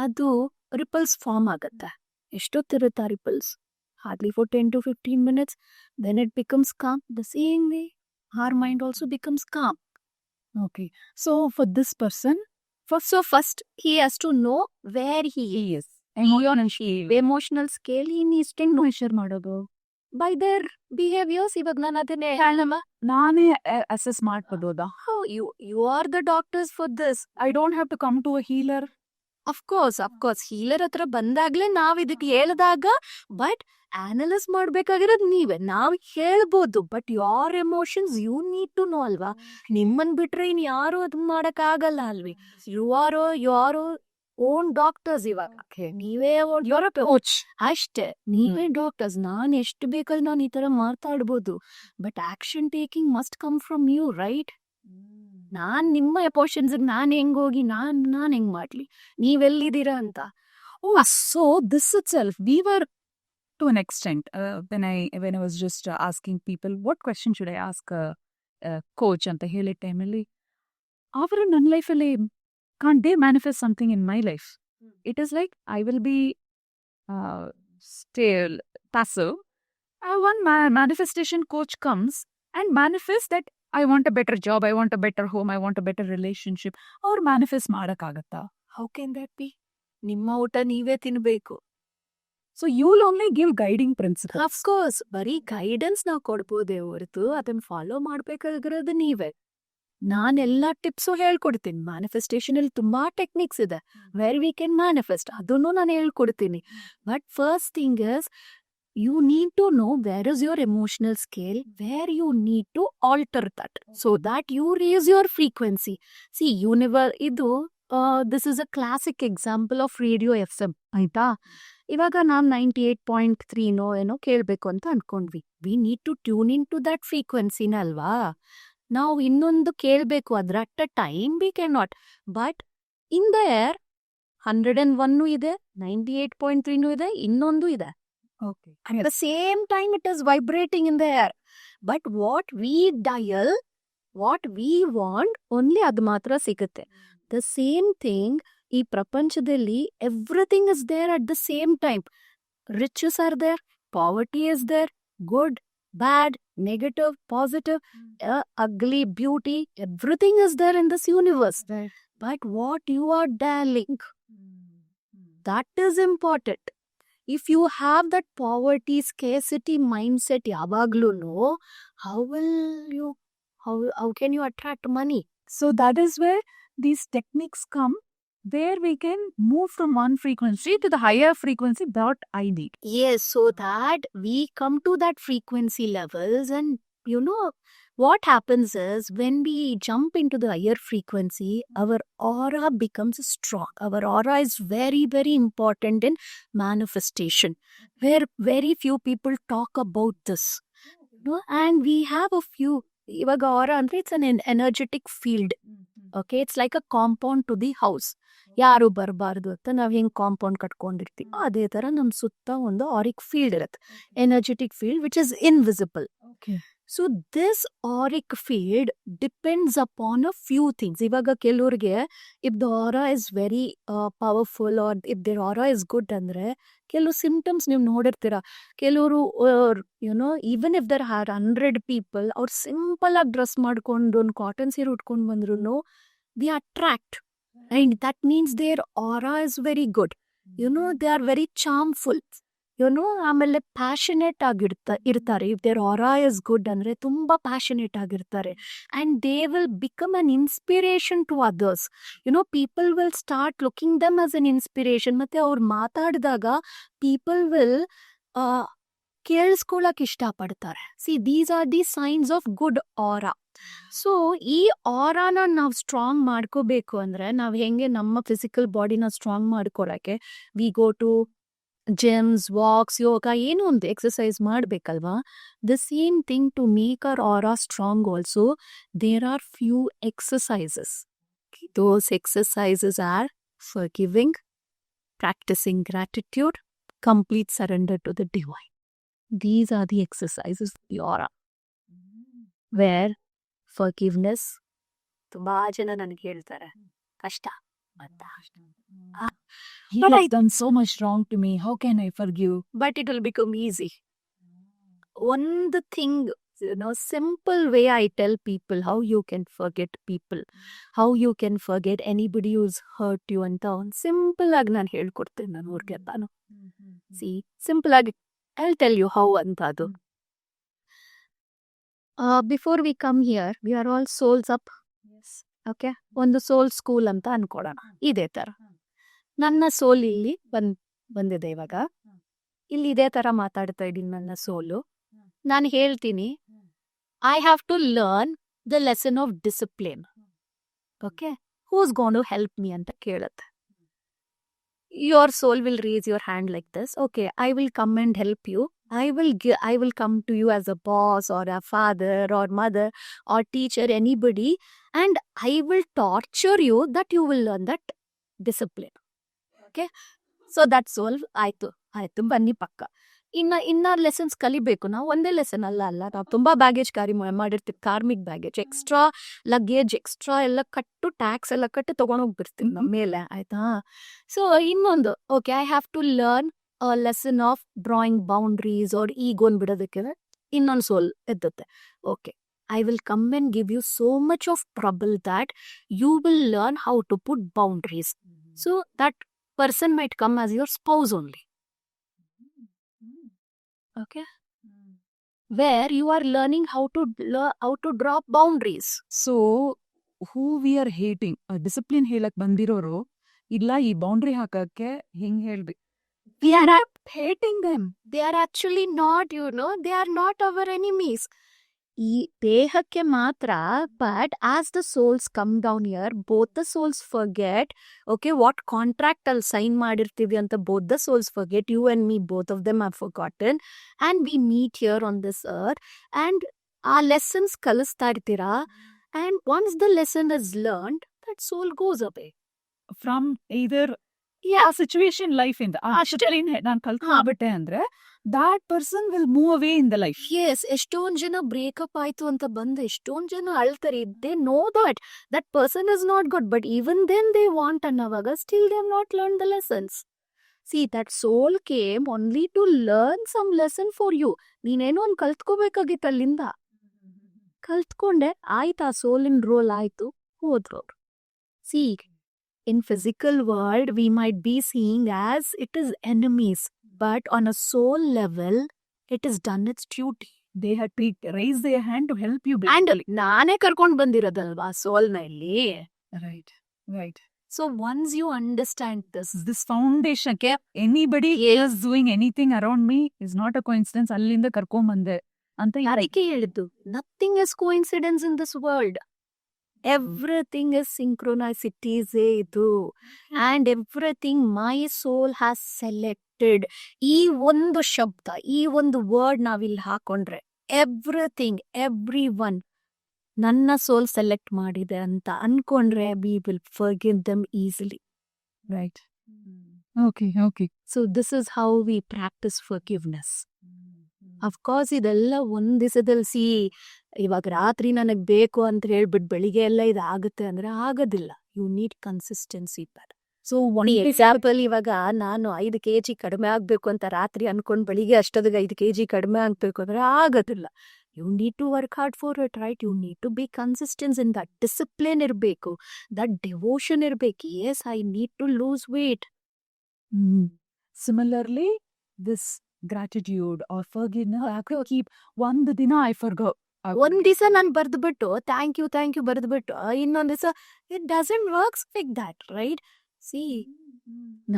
ಅದು ripples form ಆಗುತ್ತೆ. ಎಷ್ಟೊತ್ತಿರುತ್ತೆ ಆ repels? Hardly for 10 to 15 minutes. Then it becomes calm. The same way, our mind also becomes calm. Okay. So for this person, first he has to know where he is. Emotional scale he needs to measure ಮಾಡೋದು by their behaviors. ಇವಾಗ ನಾನು ಅದನ್ನೇ ಹೇಳಮ್ಮ, ನಾನೇ assess ಮಾಡ್ಬೋದಾ? You are the doctors for this. I don't have to come to a healer. Of course, healer ಹತ್ರ ಬಂದಾಗ್ಲೇ ನಾವ್ ಇದಕ್ಕೆ ಹೇಳ್ದಾಗ, ಬಟ್ ಅನಲೈಸ್ ಮಾಡ್ಬೇಕಾಗಿರೋದು ನೀವೇ. ನಾವ್ ಹೇಳ್ಬೋದು, but your emotions you need to know ಅಲ್ವಾ. ನಿಮ್ಮನ್ ಬಿಟ್ರೆ ಇನ್ ಯಾರು ಅದನ್ನ ಮಾಡಕ್ ಆಗಲ್ಲ ಅಲ್ವಿ. You are own doctors. ಇವಾಗ ನೀವೇ ಕೋಚ್ ಅಷ್ಟೇ, ನೀವೇ ಡಾಕ್ಟರ್ಸ್. ನಾನ್ ಎಷ್ಟು ಬೇಕಲ್ಲಿ ನಾನು ಈ ತರ ಮಾತಾಡ್ಬೋದು, but action taking must come from you, right? ನಾನ್ ನಿಮ್ಮ ಎಮೋಷನ್ಸ್ ನಾನ್ ಹೆಂಗ್ ಹೋಗಿ ನಾನ್ ಹೆಂಗ್ ಮಾಡ್ಲಿ, ನೀವೆಲ್ಲಿದ್ದೀರಾ ಅಂತ. So this itself, we were to an extent, when I was just asking people what question should I ask a coach ಅಂತ ಹೇಳಿ ಟೈಮಲ್ಲಿ, ಅವರು ನನ್ನ ಲೈಫಲ್ಲಿ can't they manifest something in my life? It is like I will be still passive. One manifestation coach comes and manifests that I want a better job, I want a better home, I want a better relationship. ಅವ್ರು manifest ಮಾಡೋಕ್ಕಾಗತ್ತಾ? How can that be? ನಿಮ್ಮ ಊಟ ನೀವೇ ತಿನ್ಬೇಕು. So you will only give guiding principle. Of course, ಬರೀ guidance ನಾವು ಕೊಡ್ಬೋದೇ ಹೊರತು ಅದನ್ನ ಫಾಲೋ ಮಾಡ್ಬೇಕಾಗಿರೋದು ನೀವೇ. ನಾನೆಲ್ಲ ಟಿಪ್ಸು ಹೇಳ್ಕೊಡ್ತೀನಿ. ಮ್ಯಾನಿಫೆಸ್ಟೇಷನ್ ಅಲ್ಲಿ ತುಂಬಾ ಟೆಕ್ನಿಕ್ಸ್ ಇದೆ, ವೆರ್ ವಿ ಕ್ಯಾನ್ ಮ್ಯಾನಿಫೆಸ್ಟ್, ಅದನ್ನು ನಾನು ಹೇಳ್ಕೊಡ್ತೀನಿ. But first thing is you need to know where is your emotional scale, where you need to alter that so that you raise your frequency. See, this is a classic example of radio FM. ಆಯ್ತಾ, ಇವಾಗ ನಾವು 98.3 ಏನೋ ಕೇಳಬೇಕು ಅಂತ ಅನ್ಕೊಂಡ್ವಿ. We need to tune in to that ಫ್ರೀಕ್ವೆನ್ಸಿನ ಅಲ್ವಾ. ನಾವು ಇನ್ನೊಂದು ಕೇಳಬೇಕು ಅದ್ರ at a time we can not. But in the air 101 ಇದೆ, 98.3 ಇದೆ, ಇನ್ನೊಂದು ಇದೆ. Okay. At the same time, it is vibrating in the air. But what we dial, what we want, only ಅದು ಮಾತ್ರ ಸಿಗುತ್ತೆ. The same thing, ಈ ಪ್ರಪಂಚದಲ್ಲಿ everything is there at the same time. Riches are there, poverty is there, good, bad, negative, positive, ugly, beauty, everything is there in this universe. Right. But what you are dialing, that is important. If you have that poverty, scarcity mindset, yavagluno, how can you attract money? So that is where these techniques come, where we can move from one frequency to the higher frequency that I need. Yes, so that we come to that frequency levels, and what happens is when we jump into the higher frequency, our aura becomes strong. Our aura is very, very important in manifestation, where very few people talk about this. And we have a few. Ivaga aura andre it's an energetic field. Okay, it's like a compound to the house. ಯಾರು ಬರಬಾರ್ದು ಅಂತ ನಾವು ಹೆಂಗೆ compound ಕಟ್ಕೊಂಡಿರ್ತೀವಿ, ಅದೇ ಥರ ನಮ್ಮ ಸುತ್ತ ಒಂದು ಆರಿಕ್ ಫೀಲ್ಡ್ ಇರುತ್ತೆ, energetic field which is invisible. Okay. So this auric field depends upon a few things. ಇವಾಗ ಕೆಲವ್ರಿಗೆ if the aura is very powerful or if their aura is good ಅಂದರೆ ಕೆಲವು ಸಿಂಪ್ಟಮ್ಸ್ ನೀವು ನೋಡಿರ್ತೀರ. ಕೆಲವರು even if there are 100 people, ಅವ್ರು simple ಆಗಿ dress ಮಾಡ್ಕೊಂಡು ಒಂದು ಕಾಟನ್ ಸೀರೆ ಉಟ್ಕೊಂಡು ಬಂದ್ರು they attract. And that means their aura is very good. They are very charmful. ಆಮೇಲೆ ಪ್ಯಾಷನೇಟ್ ಇರ್ತಾರೆ. If their aura is good ಅಂದರೆ ತುಂಬ ಪ್ಯಾಷನೇಟ್ ಆಗಿರ್ತಾರೆ. And they will become an inspiration to others. People will start looking them as an inspiration. ಮತ್ತು ಅವ್ರು ಮಾತಾಡಿದಾಗ people will ಕೇಳಿಸ್ಕೊಳಕ್ ಇಷ್ಟಪಡ್ತಾರೆ. See, these are the signs of good aura. So ಈ ಆರಾನ ನಾವು ಸ್ಟ್ರಾಂಗ್ ಮಾಡ್ಕೋಬೇಕು ಅಂದರೆ ನಾವು ಹೆಂಗೆ ನಮ್ಮ ಫಿಸಿಕಲ್ ಬಾಡಿನ ಸ್ಟ್ರಾಂಗ್ ಮಾಡ್ಕೊಳಕ್ಕೆ we go to gyms, walks, yoga, ಏನೋ ಒಂದು ಎಕ್ಸಸೈಸ್ ಮಾಡಬೇಕಲ್ವಾ. The same thing to make our aura strong also there are few exercises. Those exercises are forgiving, practicing gratitude, complete surrender to the divine. These are the exercises of the aura. Where forgiveness, ತುಂಬಾ ಜನ ನನಗೆ ಹೇಳ್ತಾರೆ ಕಷ್ಟ ಅಂತ. He has done so much wrong to me. How can I forgive? But it will become easy. One thing, simple way I tell people how you can forget people, how you can forget anybody who's hurt you ಅಂತ ಒಂದು simple ಆಗಿ ನಾನು ಹೇಳ್ಕೊಡ್ತೀನಿ ನಾನು ಅವ್ರಿಗೆ. ನಾನು C simple ಆಗಿ I'll tell you how ಅಂತ ಅದು. Before we come here, we are all souls up. Yes. Okay, ಒಂದು ಸೋಲ್ ಸ್ಕೂಲ್ ಅಂತ ಅನ್ಕೊಳ್ಳೋಣ. ಇದೇ ಥರ ನನ್ನ ಸೋಲ್ ಇಲ್ಲಿ ಬಂದಿದೆ. ಇವಾಗ ಇಲ್ಲಿ ಇದೇ ಥರ ಮಾತಾಡ್ತಾ ಇದ್ದೀನಿ ನನ್ನ ಸೋಲು. ನಾನು ಹೇಳ್ತೀನಿ I have to learn the lesson of discipline. Okay, who's going to help me ಅಂತ ಕೇಳುತ್ತೆ. Your soul will raise your hand like this. Okay, I will come and help you. I will come to you as a boss or a father or mother or teacher, anybody, and I will torture you that you will learn that discipline. Okay, so that's all. ಆಯ್ತು ಬನ್ನಿ ಪಕ್ಕ. ಇನ್ನ lessons ಕಲಿಬೇಕು. ನಾವು ಒಂದೇ lesson ಅಲ್ಲ ನಾವು ತುಂಬಾ ಬ್ಯಾಗೇಜ್ ಕ್ಯಾರಿ ಮಾಡಿರ್ತೀವಿ. Karmic baggage, extra luggage, extra ಎಲ್ಲ ಕಟ್ಟು, ಟ್ಯಾಕ್ಸ್ ಎಲ್ಲ ಕಟ್ಟು ತಗೊಂಡೋಗ್ಬಿಡ್ತೀವಿ ನಮ್ಮ ಮೇಲೆ. ಆಯ್ತಾ? ಸೊ ಇನ್ನೊಂದು, okay, I have to learn a lesson of drawing boundaries or ego ಬಿಡೋದಕ್ಕೆ ಇನ್ನೊಂದು ಸೋಲ್ ಎದ್ದುತ್ತೆ. Okay, I will come and give you so much of trouble that you will learn how to put boundaries. So that person might come as your spouse only. Okay, where you are learning how to draw boundaries. So who we are hating, discipline ಹೇಳಕ್ ಬಂದಿರೋರು ಇಲ್ಲ ಈ boundary ಹಾಕಕ್ಕೆ ಹಿಂಗ್ ಹೇಳ್ಬೇಕು. We are hating them. they are actually not, they are not our enemies. ಈ ದೇಹಕ್ಕೆ ಮಾತ್ರ, but as the souls come down here, both the souls forget, okay, what contract ಅಲ್ಲಿ sign ಮಾಡಿರ್ತೀವಿ ಅಂತ both the souls forget, you and me, both of them have forgotten, and we meet here on this earth, and ಆ lessons ಕಲಿಸ್ತಾ ಇರ್ತೀರಾ, and once the lesson is learned, that soul goes away. From either ಆ situation life ಇಂದ ಅಷ್ಟಲ್ಲಿ ನಾನು ಕಲ್ತ್ಕೊಂಡ್ಬಿಟ್ಟೆ ಅಂದ್ರೆ that person will move away in the life. Yes, ಎಷ್ಟೊಂದ್ ಜನ ಬ್ರೇಕಪ್ ಆಯ್ತು ಅಂತ ಬಂದು ಎಷ್ಟೊಂದ್ ಜನ ಅಳ್ತಾರೆ. They know that person is not good, but even then they want ಅನ್ನೋವಾಗ still they have not learned the lessons. See, that soul came only to learn some lesson for you. ನೀನೇನೋ ಒಂದು ಕಲ್ತ್ಕೋಬೇಕಾಗಿತ್ತು ಅಲ್ಲಿಂದ. ಕಲ್ತ್ಕೊಂಡೆ, ಆಯ್ತು, ಆ ಸೋಲಿನ ರೋಲ್ ಆಯ್ತು, ಹೋದ್ರು. See, in physical world, we might be seeing as it is enemies, but on a soul level, it has done its duty. They had to raise their hand to help you. And ನಾನೇ ಕರ್ಕೊಂಡು ಬಂದಿರೋದಲ್ವಾ ಸೋಲ್ನ ಇಲ್ಲಿ. Right. So once you understand this foundation, anybody else doing anything around me is not a coincidence. ಅಲ್ಲಿಂದ ಕರ್ಕೊಂಡ್ ಬಂದೆ ಅಂತ ಯಾರಕ್ಕೆ ಹೇಳಿದ್ದು? Nothing is coincidence in this world. Everything is synchronicities ಇದು, and everything my soul has selected. ಈ ಒಂದು ಶಬ್ದ, ಈ ಒಂದು ವರ್ಡ್ ನಾವಿಲ್ಲಿ ಹಾಕೊಂಡ್ರೆ ಎವ್ರಿಥಿಂಗ್, ಎವ್ರಿ ಒನ್ ನನ್ನ ಸೋಲ್ ಸೆಲೆಕ್ಟ್ ಮಾಡಿದೆ ಅಂತ ಅನ್ಕೊಂಡ್ರೆ we will forgive them easily. Right. Okay. So this is how we practice forgiveness. Of course ಇದೆಲ್ಲ ಒಂದ್ ದಿವಸದಲ್ಲಿ ಇವಾಗ ರಾತ್ರಿ ನನಗ್ ಬೇಕು ಅಂತ ಹೇಳ್ಬಿಟ್ಟು ಬೆಳಿಗ್ಗೆ ಎಲ್ಲ ಇದಾಗುತ್ತೆ ಅಂದ್ರೆ ಆಗೋದಿಲ್ಲ. You need consistency. So one example, ಇವಾಗ ನಾನು 5 kg ಕಡಿಮೆ ಆಗ್ಬೇಕು ಅಂತ ರಾತ್ರಿ ಅನ್ಕೊಂಡ್ ಬೆಳಿಗ್ಗೆ ಅಷ್ಟೊತ್ತಿಗೆ 5 kg ಕಡಿಮೆ ಆಗ್ಬೇಕು ಅಂದ್ರೆ ಆಗೋದಿಲ್ಲ. You need to work hard for it, right? You need to be consistence in that. Discipline ಇರ್ಬೇಕು, ದಟ್ ಡಿವೋಷನ್ ಇರ್ಬೇಕು. Yes, I need to lose weight. Similarly, this gratitude or forgiveness, I could keep ಒಂದು ದಿನ I forgot. ಒಂದ್ ದಿವಸ ನಾನು ಬರ್ದ್ಬಿಟ್ಟು thank you ಬರ್ದ್ಬಿಟ್ಟು ಇನ್ನೊಂದ್ ದಿವಸ it doesn't works like that, right? C,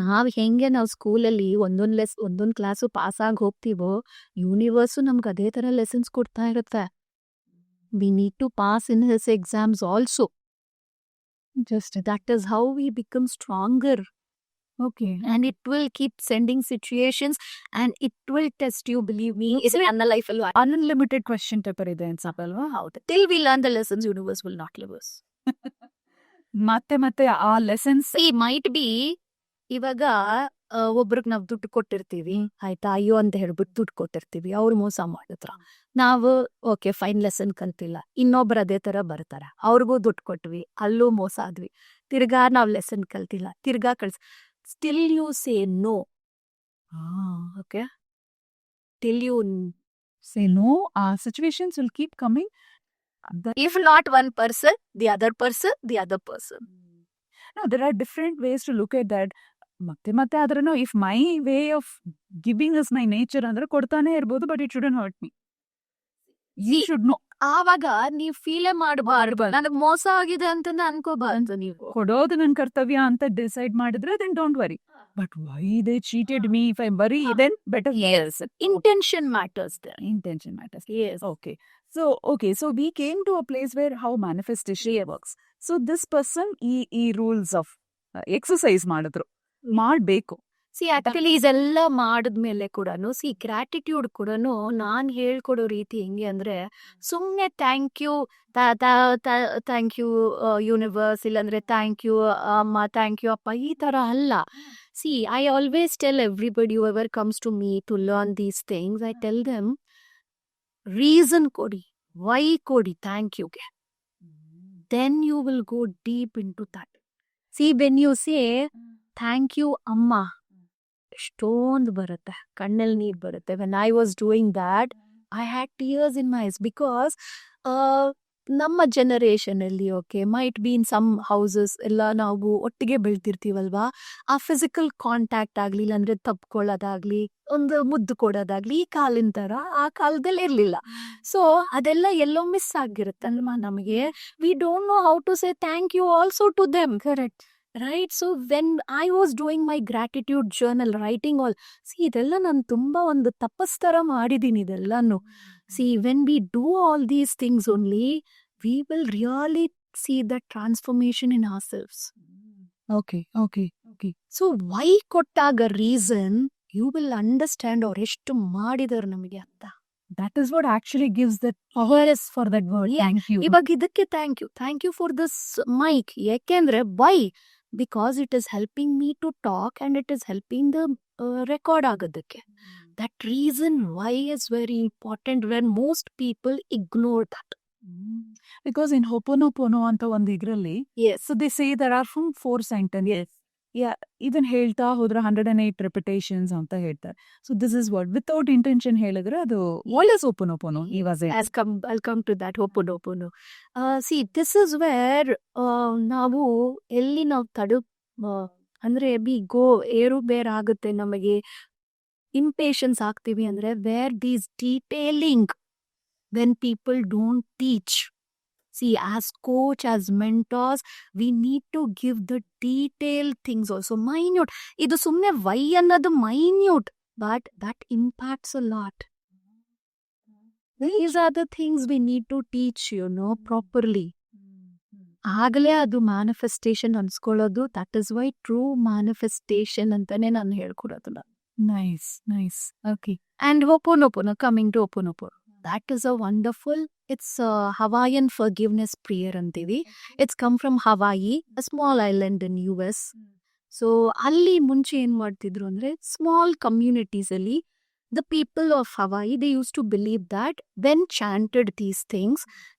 ನಾವು ಸ್ಕೂಲಲ್ಲಿ ಒಂದೊಂದ್ ಕ್ಲಾಸು ಪಾಸ್ ಆಗಿ ಹೋಗ್ತೀವೋ, ಯೂನಿವರ್ಸು ನಮ್ಗೆ ಅದೇ ತರ ಲೆಸನ್ಸ್ ಕೊಡ್ತಾ ಇರುತ್ತೆ. We need to pass in his exams also. Just that is how we become stronger. Okay. And it will keep sending situations and it will test you, believe me. Is it ನನ್ನ life ಅಲ್ಲೂ unlimited question paper ಇದೆ ಅನ್ಸಲ್ವಾ? ಹೌದು. Till we learn the lessons, universe will not leave us. ಮತ್ತೆ ಆ lessons might be, ಇವಾಗ ಒಬ್ರಿಗೆ ನಾವು ದುಡ್ಡು ಕೊಟ್ಟಿರ್ತೀವಿ, ಆಯ್ತಾ, ಅಯ್ಯೋ ಅಂತ ಹೇಳ್ಬಿಟ್ಟು ದುಡ್ಡು ಕೊಟ್ಟಿರ್ತೀವಿ, ಅವ್ರು ಮೋಸ ಮಾಡಿದ್ರ. ನಾವು ಓಕೆ ಫೈನ್, ಲೆಸನ್ ಕಲ್ತಿಲ್ಲ. ಇನ್ನೊಬ್ರು ಅದೇ ತರ ಬರ್ತಾರೆ, ಅವ್ರಿಗೂ ದುಡ್ಡು ಕೊಟ್ವಿ, ಅಲ್ಲೂ ಮೋಸ ಆದ್ವಿ. ತಿರ್ಗಾ ನಾವ್ ಲೆಸನ್ ಕಲ್ತಿಲ್ಲ, ತಿರ್ಗಾ still you say no. Okay? Till you say no, situations will keep coming. If not one person, the other person. No, there are different ways to look at that. ಮತ್ತೆ ಆದ್ರೂ if my way of giving is my nature ಅಂದ್ರೆ ಕೊಡ್ತಾನೆ ಇರ್ಬೋದು, but it shouldn't hurt me. You should know. ಆವಾಗ ನೀವ್ ಫೀಲೇ ಮಾಡಬಾರ್ದು, ನನಗ್ ಮೋಸ ಆಗಿದೆ ಅಂತ ಅನ್ಕೋಬಾರ್ದು. ನೀವು ಕೊಡೋದು ನನ್ ಕರ್ತವ್ಯ ಅಂತ ಡಿಸೈಡ್ ಮಾಡಿದ್ರೆ then don't worry. But why they cheated me? If I worry, then better. Yes, intention matters there. Intention matters. Yes. Okay. So we came to a place where how manifestation works. So this person ಈ rules of exercise ಮಾಡಿದ್ರು, ಮಾಡ್ಬೇಕು. Actually ಇದೆಲ್ಲ ಮಾಡಿದ್ಮೇಲೆ ಕೂಡ gratitude ಕೂಡ ನಾನ್ ಹೇಳ್ಕೊಡೋ ರೀತಿ ಹೆಂಗೆ ಅಂದ್ರೆ, ಸುಮ್ನೆ ಥ್ಯಾಂಕ್ ಯು ಯೂನಿವರ್ಸ್, ಇಲ್ಲಾಂದ್ರೆ ಥ್ಯಾಂಕ್ ಯು ಅಮ್ಮ, ಥ್ಯಾಂಕ್ ಯು ಅಪ್ಪ, ಈ ತರ ಅಲ್ಲ. I always tell everybody whoever comes to me to learn these things, I tell them reason ಕೊಡಿ, ವೈ ಕೊಡಿ ಥ್ಯಾಂಕ್ ಯುಗೆ. Then you will go deep in to that. When you say thank you ಅಮ್ಮ, ಎಷ್ಟೊಂದು ಬರುತ್ತೆ, ಕಣ್ಣಲ್ಲಿ ನೀರು ಬರುತ್ತೆ. When I was doing that, I had tears in my eyes, because ನಮ್ಮ ಜನರೇಷನ್ ಅಲ್ಲಿ might be in some houses ಎಲ್ಲ ನಾವು ಒಟ್ಟಿಗೆ ಬೆಳ್ತಿರ್ತೀವಲ್ವಾ, ಆ ಫಿಸಿಕಲ್ ಕಾಂಟ್ಯಾಕ್ಟ್ ಆಗ್ಲಿ, ಇಲ್ಲಾಂದ್ರೆ ತಪ್ಕೊಳ್ಳೋದಾಗ್ಲಿ, ಒಂದು ಮುದ್ದು ಕೊಡೋದಾಗ್ಲಿ, ಈ ಕಾಲಿನ ತರ ಆ ಕಾಲದಲ್ಲಿ ಇರ್ಲಿಲ್ಲ. ಸೊ ಅದೆಲ್ಲ ಎಲ್ಲೋ ಮಿಸ್ ಆಗಿರುತ್ತಲ್ವಾ ನಮಗೆ. We don't know how to say thank you also to them. Correct. Right? So when I was doing my gratitude journal, writing all, see, ಇದೆಲ್ಲ ನಾನು ತುಂಬಾ ಒಂದು ತಪಸ್ತರ ಮಾಡಿದೀನಿ ಇದೆಲ್ಲಾನು. See, when we do all these things only, we will really see the transformation in ourselves. Okay, okay, okay. So why ಕೊಟ್ಟಾಗ reason, you will understand ಅವ್ರು ಎಷ್ಟು ಮಾಡಿದಾರೆ ನಮಗೆ ಅಂತ. That is what actually gives that awareness for that word. Yeah. Thank you. ಇವಾಗ ಇದಕ್ಕೆ thank you for this mic. ಯಾಕೆಂದ್ರೆ why? Because it is helping me to talk and it is helping the record ಆಗೋದಕ್ಕೆ. That reason why is very important when most people ignore that. Because in Ho'oponopono ಅಂತ ಒಂದು ಇದ್ರಲ್ಲಿ, yes so they say there are from 4 sentences. Yeah, even ಹೇಳ್ತಾ ಹೋದ್ರೆ 108 repetitions ಅಂತ ಹೇಳ್ತಾರೆ. So this is what, without intention ಹೇಳಿದ್ರೆ ಅದು what is Ho'oponopono? He was it. I'll come to that. Ho'oponopono. See, this is where ನಾವು ಎಲ್ಲಿ ನಾವು ಅಂದ್ರೆ ಏರು ಬೇರ್ ಆಗುತ್ತೆ ನಮಗೆ, ಇಂಪೇಷನ್ಸ್ ಆಗ್ತೀವಿ ಅಂದ್ರೆ where these detailing, when people don't teach. See, as coach, as mentors, we need to give the detailed things also. Minute. ಇದು ಸುಮ್ಮನೆ ವೈ ಅನ್ನೋದು minute, but that impacts a lot. These are the things we need to teach, properly. ಆಗಲೇ ಅದು manifestation ಅನ್ಸ್ಕೊಳ್ಳೋದು. That is why true manifestation ಅಂತಾನೆ ನಾನು ಹೇಳ್ಕೊಡೋದು. Nice, nice. Okay. And Ho'oponopono, coming to Ho'oponopono. That is a wonderful, it's a Hawaiian forgiveness prayer ಅಂತೀವಿ. It's come from Hawaii, a small island in US. So ಅಲ್ಲಿ ಮುಂಚೆ ಏನ್ ಮಾಡ್ತಿದ್ರು ಅಂದ್ರೆ, small communities ಅಲ್ಲಿ the people of Hawaii, they used to believe that when chanted these things,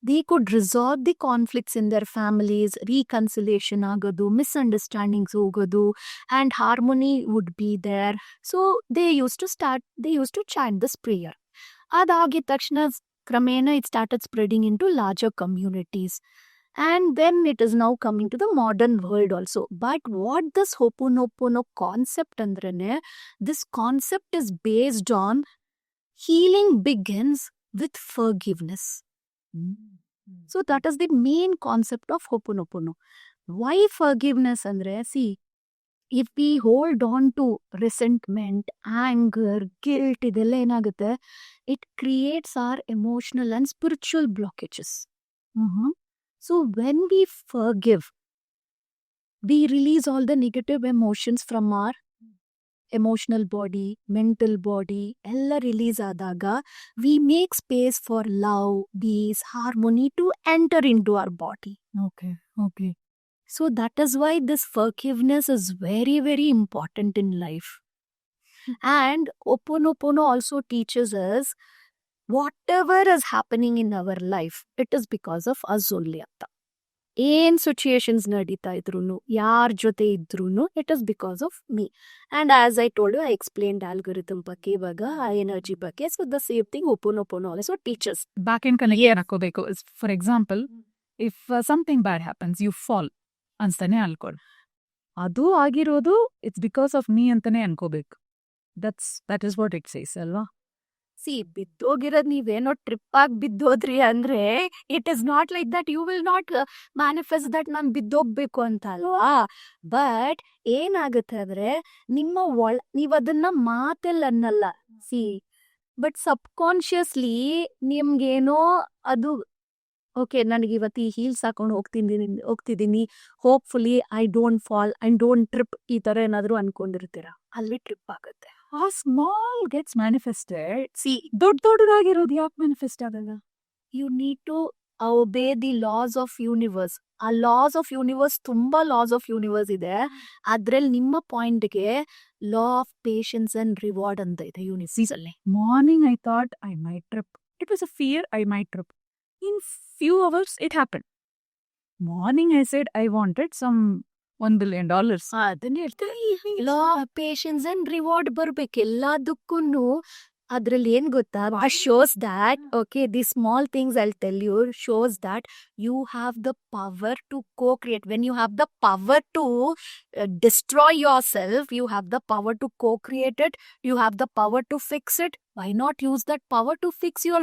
they could resolve the conflicts in their families, reconciliation ಆಗೋದು, misunderstandings ಹೋಗೋದು, and harmony would be there. So they used to chant this prayer. ಅದಾಗಿದ ತಕ್ಷಣ ಕ್ರಮೇಣ it started spreading into larger communities. And then it is now coming to the modern world also. But what this Ho'oponopono concept andrene, this concept is based on healing begins with forgiveness. So that is the main concept of Ho'oponopono. Why forgiveness andre? See, if we hold on to resentment, anger, guilt, ಇದೆಲ್ಲ ಏನಾಗುತ್ತೆ, it creates our emotional and spiritual blockages. So when we forgive, we release all the negative emotions from our emotional body, mental body, ಎಲ್ಲ release ಆದಾಗ we make space for love, peace, harmony to enter into our body. Okay, okay. So that is why this forgiveness is very, very important in life. And Ho'oponopono also teaches us whatever is happening in our life, it is because of us only ಅಂತ. ಏನ್ situations ನಡೀತಾ ಇದ್ರು, ಯಾರ ಜೊತೆ ಇದ್ರು, it is because of me. And as I told you, I explained algorithm ಬಗ್ಗೆ, ಇವಾಗ energy ಬಗ್ಗೆ. So the same thing Ho'oponopono also teachers. Back in connect ಹಾಕೋಬೇಕು. For example, if something bad happens, you fall ಅನ್ಸ್ತಾನೆ ಅನ್ಕೊಳ್, ಅದು ಆಗಿರೋದು it's because of me ಅಂತಾನೆ ಅನ್ಕೋಬೇಕು. That is what it says ಅಲ್ವಾ? ಸಿ, ಬಿದ್ದೋಗಿರೋದು ನೀವೇನೋ ಟ್ರಿಪ್ ಆಗಿ ಬಿದ್ದೋದ್ರಿ ಅಂದ್ರೆ it is not like that you will not manifest that ನಾನು ಬಿದ್ದೋಗ್ಬೇಕು ಅಂತ ಅಲ್ವಾ. ಬಟ್ ಏನಾಗುತ್ತೆ ಅಂದ್ರೆ, ನಿಮ್ಮ ನೀವ್ ಅದನ್ನ ಮಾತೆಲ್ಲ ಅನ್ನಲ್ಲ. ಸಿ, ಬಟ್ ಸಬ್ಕಾನ್ಶಿಯಸ್ಲಿ ನಿಮ್ಗೇನೋ ಅದು, ಓಕೆ, ನನಗೆ ಇವತ್ತು ಈ ಹೀಲ್ಸ್ ಹಾಕೊಂಡು ಹೋಗ್ತಿದ್ದೀನಿ, hopefully I don't fall, I don't trip, ಈ ತರ ಏನಾದ್ರು ಅನ್ಕೊಂಡಿರ್ತೀರ, ಅಲ್ಲಿ ಟ್ರಿಪ್ ಆಗುತ್ತೆ. ಆ ಸ್ಮಾಲ್ ಗೆಟ್ಸ್ ಮ್ಯಾನಿಫೆಸ್ಟೆಡ್. ಸಿ, ದೊಡ್ಡದಾಗಿರೋದು ಯಾಕೆ ಮ್ಯಾನಿಫೆಸ್ಟ್ ಆಗಲ್ಲ? You need to obey the laws of universe. ಆ ಲಾಸ್ ಆಫ್ ಯೂನಿವರ್ಸ್, ತುಂಬಾ ಲಾಸ್ ಆಫ್ ಯೂನಿವರ್ಸ್ ಇದೆ. ಅದ್ರಲ್ಲಿ ನಿಮ್ಮ ಪಾಯಿಂಟ್ಗೆ law of patience and reward ಅಂತ ಇದೆ ಯೂನಿವರ್ಸ್ ಅಲ್ಲಿ. Morning I thought I might trip. It was a fear, I might trip. In few hours, it happened. Morning, I said I wanted some $1 billion. ಅದನ್ನ ಹೇಳ್ತಾರೆ, ಲಾ patience and reward ಬರ್ಬೇಕು ಎಲ್ಲದಕ್ಕೂ. ಅದ್ರಲ್ಲಿ ಏನ್ ಗೊತ್ತಾ, shows that, okay, the small things I tell you, shows that you have the power to co-create. When you have the power to destroy yourself, you have the power to co-create it, you have the power to fix it. Why not use that power to fix your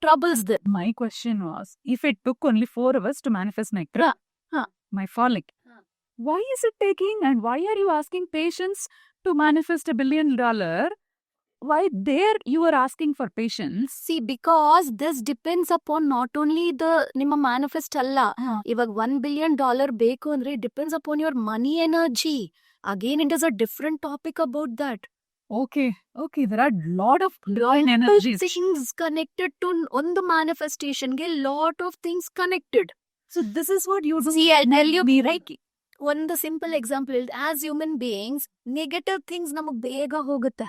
troubles then? My question was, if it took only 4 hours to manifest my trip, my falling, Why is it taking, and why are you asking patients to manifest $1 billion? Why there you are asking for patience? See, because this depends upon not only the ನಿಮ್ಮ manifest ಅಲ್ಲ, ಇವಾಗ $1 billion ಬೇಕು ಅಂದ್ರೆ it depends upon your money energy. Again, it is a different topic about that. Okay, there are lot of divine energies. Things connected to ಒಂದು manifestation ಗೆ lot of things connected. So this is what you do. See, I'll tell you, right? ಒಂದು simple example, as human beings negative things ನಮಗ್ ಬೇಗ ಹೋಗುತ್ತೆ,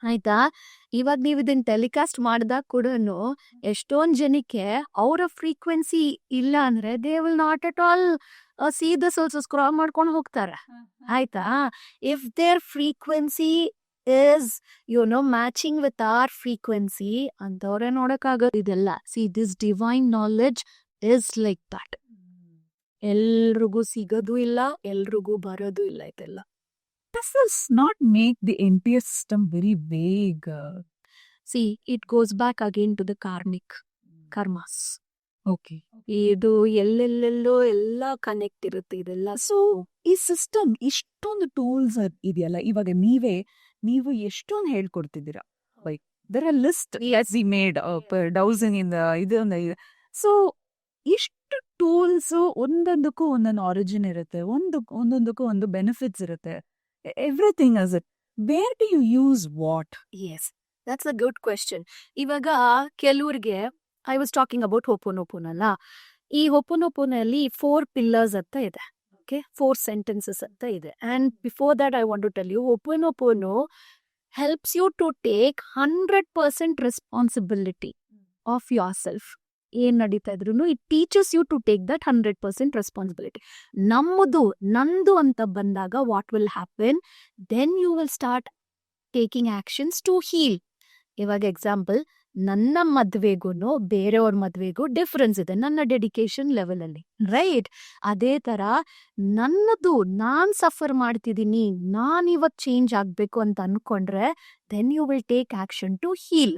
ಆಯ್ತಾ? ಇವಾಗ ನೀವು ಇದನ್ನ ಟೆಲಿಕಾಸ್ಟ್ ಮಾಡಿದಾಗ ಕೂಡ ಎಷ್ಟೊಂದ್ ಜನಕ್ಕೆ ಅವರ ಫ್ರೀಕ್ವೆನ್ಸಿ ಇಲ್ಲ ಅಂದ್ರೆ they will not at all see this also, scroll ಮಾಡ್ಕೊಂಡು ಹೋಗ್ತಾರೆ, ಆಯ್ತಾ? If their frequency is matching with our frequency ಅಂತವ್ರೆ ನೋಡಕ್ಕಾಗೋದು ಇದೆಲ್ಲ. See this divine knowledge is like that. ಎಲ್ರಿಗೂ ಸಿಗೋದು ಇಲ್ಲ, ಎಲ್ರಿಗೂ ಬರೋದು ಇಲ್ಲ ಇದೆಲ್ಲ. Does this not make the NPS system very vague? See, it goes back again to the karmas. Okay. ಇದು ಎಲ್ಲೆಲ್ಲೆಲ್ಲೋ ಎಲ್ಲ ಕನೆಕ್ಟ್ ಇರುತ್ತೆ ಇದೆಲ್ಲ. ಸೊ ಈ ಸಿಸ್ಟಮ್ ಇಷ್ಟೊಂದು ಟೂಲ್ಸ್ ಇದೆಯಲ್ಲ, ಇವಾಗ ನೀವು ಎಷ್ಟೊಂದು ಹೇಳ್ಕೊಡ್ತಿದ್ದೀರಾ, like there are lists we made dozen in ಇದೊಂದು. ಸೊ ಇಷ್ಟು ಟೂಲ್ಸ್ ಒಂದೊಂದಕ್ಕೂ ಒಂದೊಂದು ಆರಿಜಿನ್ ಇರುತ್ತೆ, ಒಂದೊಂದಕ್ಕೂ ಒಂದು ಬೆನಿಫಿಟ್ಸ್ ಇರುತ್ತೆ. Everything is it. Where do you use what? Yes, that's a good question. ಇವಾಗ ಕೆಲವ್ರಿಗೆ I was talking about Ho'oponopono ಅಲ್ಲ, ಈ ಹೋಪೋನೋಪೋನಲ್ಲಿ 4 pillars ಅಂತ ಇದೆ, ಓಕೆ, 4 sentences ಅಂತ ಇದೆ. And before that I want to tell you, Ho'oponopono helps you to take 100% responsibility of yourself. ಏನ್ ನಡೀತಾ ಇದ್ರು it teaches you to take that 100% responsibility. ನಂದು ಅಂತ ಬಂದಾಗ what will happen, then you will start taking actions to heal. ಇವಾಗ example, ನನ್ನ ಮದ್ವೆಗೂ ಬೇರೆಯವ್ರ ಮದ್ವೆಗೂ ಡಿಫ್ರೆನ್ಸ್ ಇದೆ ನನ್ನ ಡೆಡಿಕೇಶನ್ ಲೆವೆಲ್ ಅಲ್ಲಿ, ರೈಟ್? ಅದೇ ತರ ನನ್ನದು ನಾನ್ ಸಫರ್ ಮಾಡ್ತಿದ್ದೀನಿ, ನಾನ್ ಇವತ್ತು ಚೇಂಜ್ ಆಗ್ಬೇಕು ಅಂತ ಅನ್ಕೊಂಡ್ರೆ then you will take action to heal,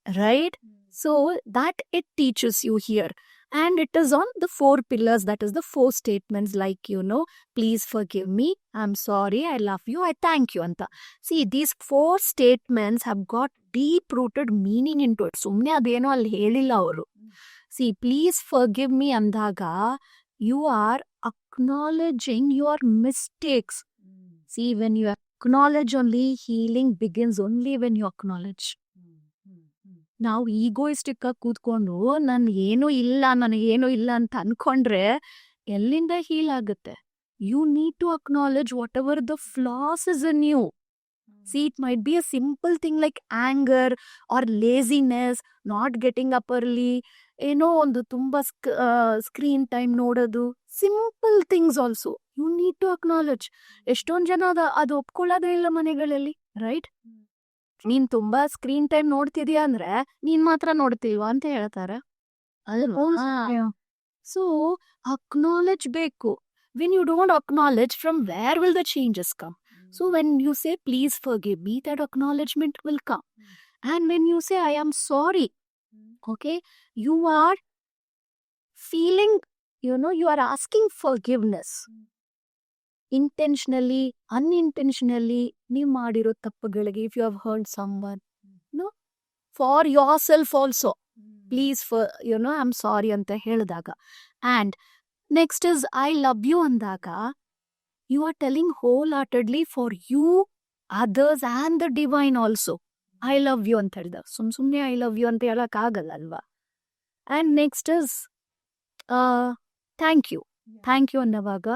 right? So that it teaches you here, and it is on the 4 pillars, that is the 4 statements, like please forgive me, I'm sorry, I love you, I thank you anta. See, these 4 statements have got deep rooted meaning into it. Sumne adeno alli helilla avaru. See, please forgive me andaga you are acknowledging your mistakes. See, when you acknowledge, only healing begins only when you acknowledge. ನಾವು egoistic ಆಗಿ ಕೂತ್ಕೊಂಡು ನನಗೇನು ಇಲ್ಲ ಅಂತ ಅನ್ಕೊಂಡ್ರೆ ಎಲ್ಲಿಂದ heal ಆಗುತ್ತೆ? You need to acknowledge whatever the flaws is in you. See, it might be a simple thing like anger or laziness, not getting up early, ಒಂದು ತುಂಬಾ ಸ್ಕ್ರೀನ್ ಟೈಮ್ ನೋಡೋದು, simple things also you need to acknowledge. ಎಷ್ಟೊಂದು ಜನ ಅದು ಒಪ್ಕೊಳ್ಳೋದೇ ಇಲ್ಲ ಮನೆಗಳಲ್ಲಿ, right? ನೀನ್ ತುಂಬಾ ಸ್ಕ್ರೀನ್ ಟೈಮ್ ನೋಡ್ತಿದ್ಯಾ ಅಂದ್ರೆ ನೀನ್ ಮಾತ್ರ ನೋಡ್ತಿಲ್ವಾ ಅಂತ ಹೇಳ್ತಾರೆ, ಅಲ್ವಾ? ಸೊ ಅಕ್ನಾಲೆಜ್ ಬೇಕು. When you don't acknowledge, from where will the changes come? So when you say please forgive me, that acknowledgement will come. And when you say I am sorry, okay, you are feeling, you are asking forgiveness. Intentionally, unintentionally, ನೀವು ಮಾಡಿರೋ ತಪ್ಪುಗಳಿಗೆ, if you have hurt someone, for yourself also, please I'm sorry ಅಂತ ಹೇಳಿದಾಗ. And next is I love you ಅಂದಾಗ you are telling wholeheartedly for you, others and the divine also. I love you ಅಂತ ಹೇಳಿದ ಸುಮ್ನೆ I love you ಅಂತ ಹೇಳಕ್ ಆಗಲ್ಲ ಅಲ್ವಾ? And next is thank you. Thank you ಅನ್ನವಾಗ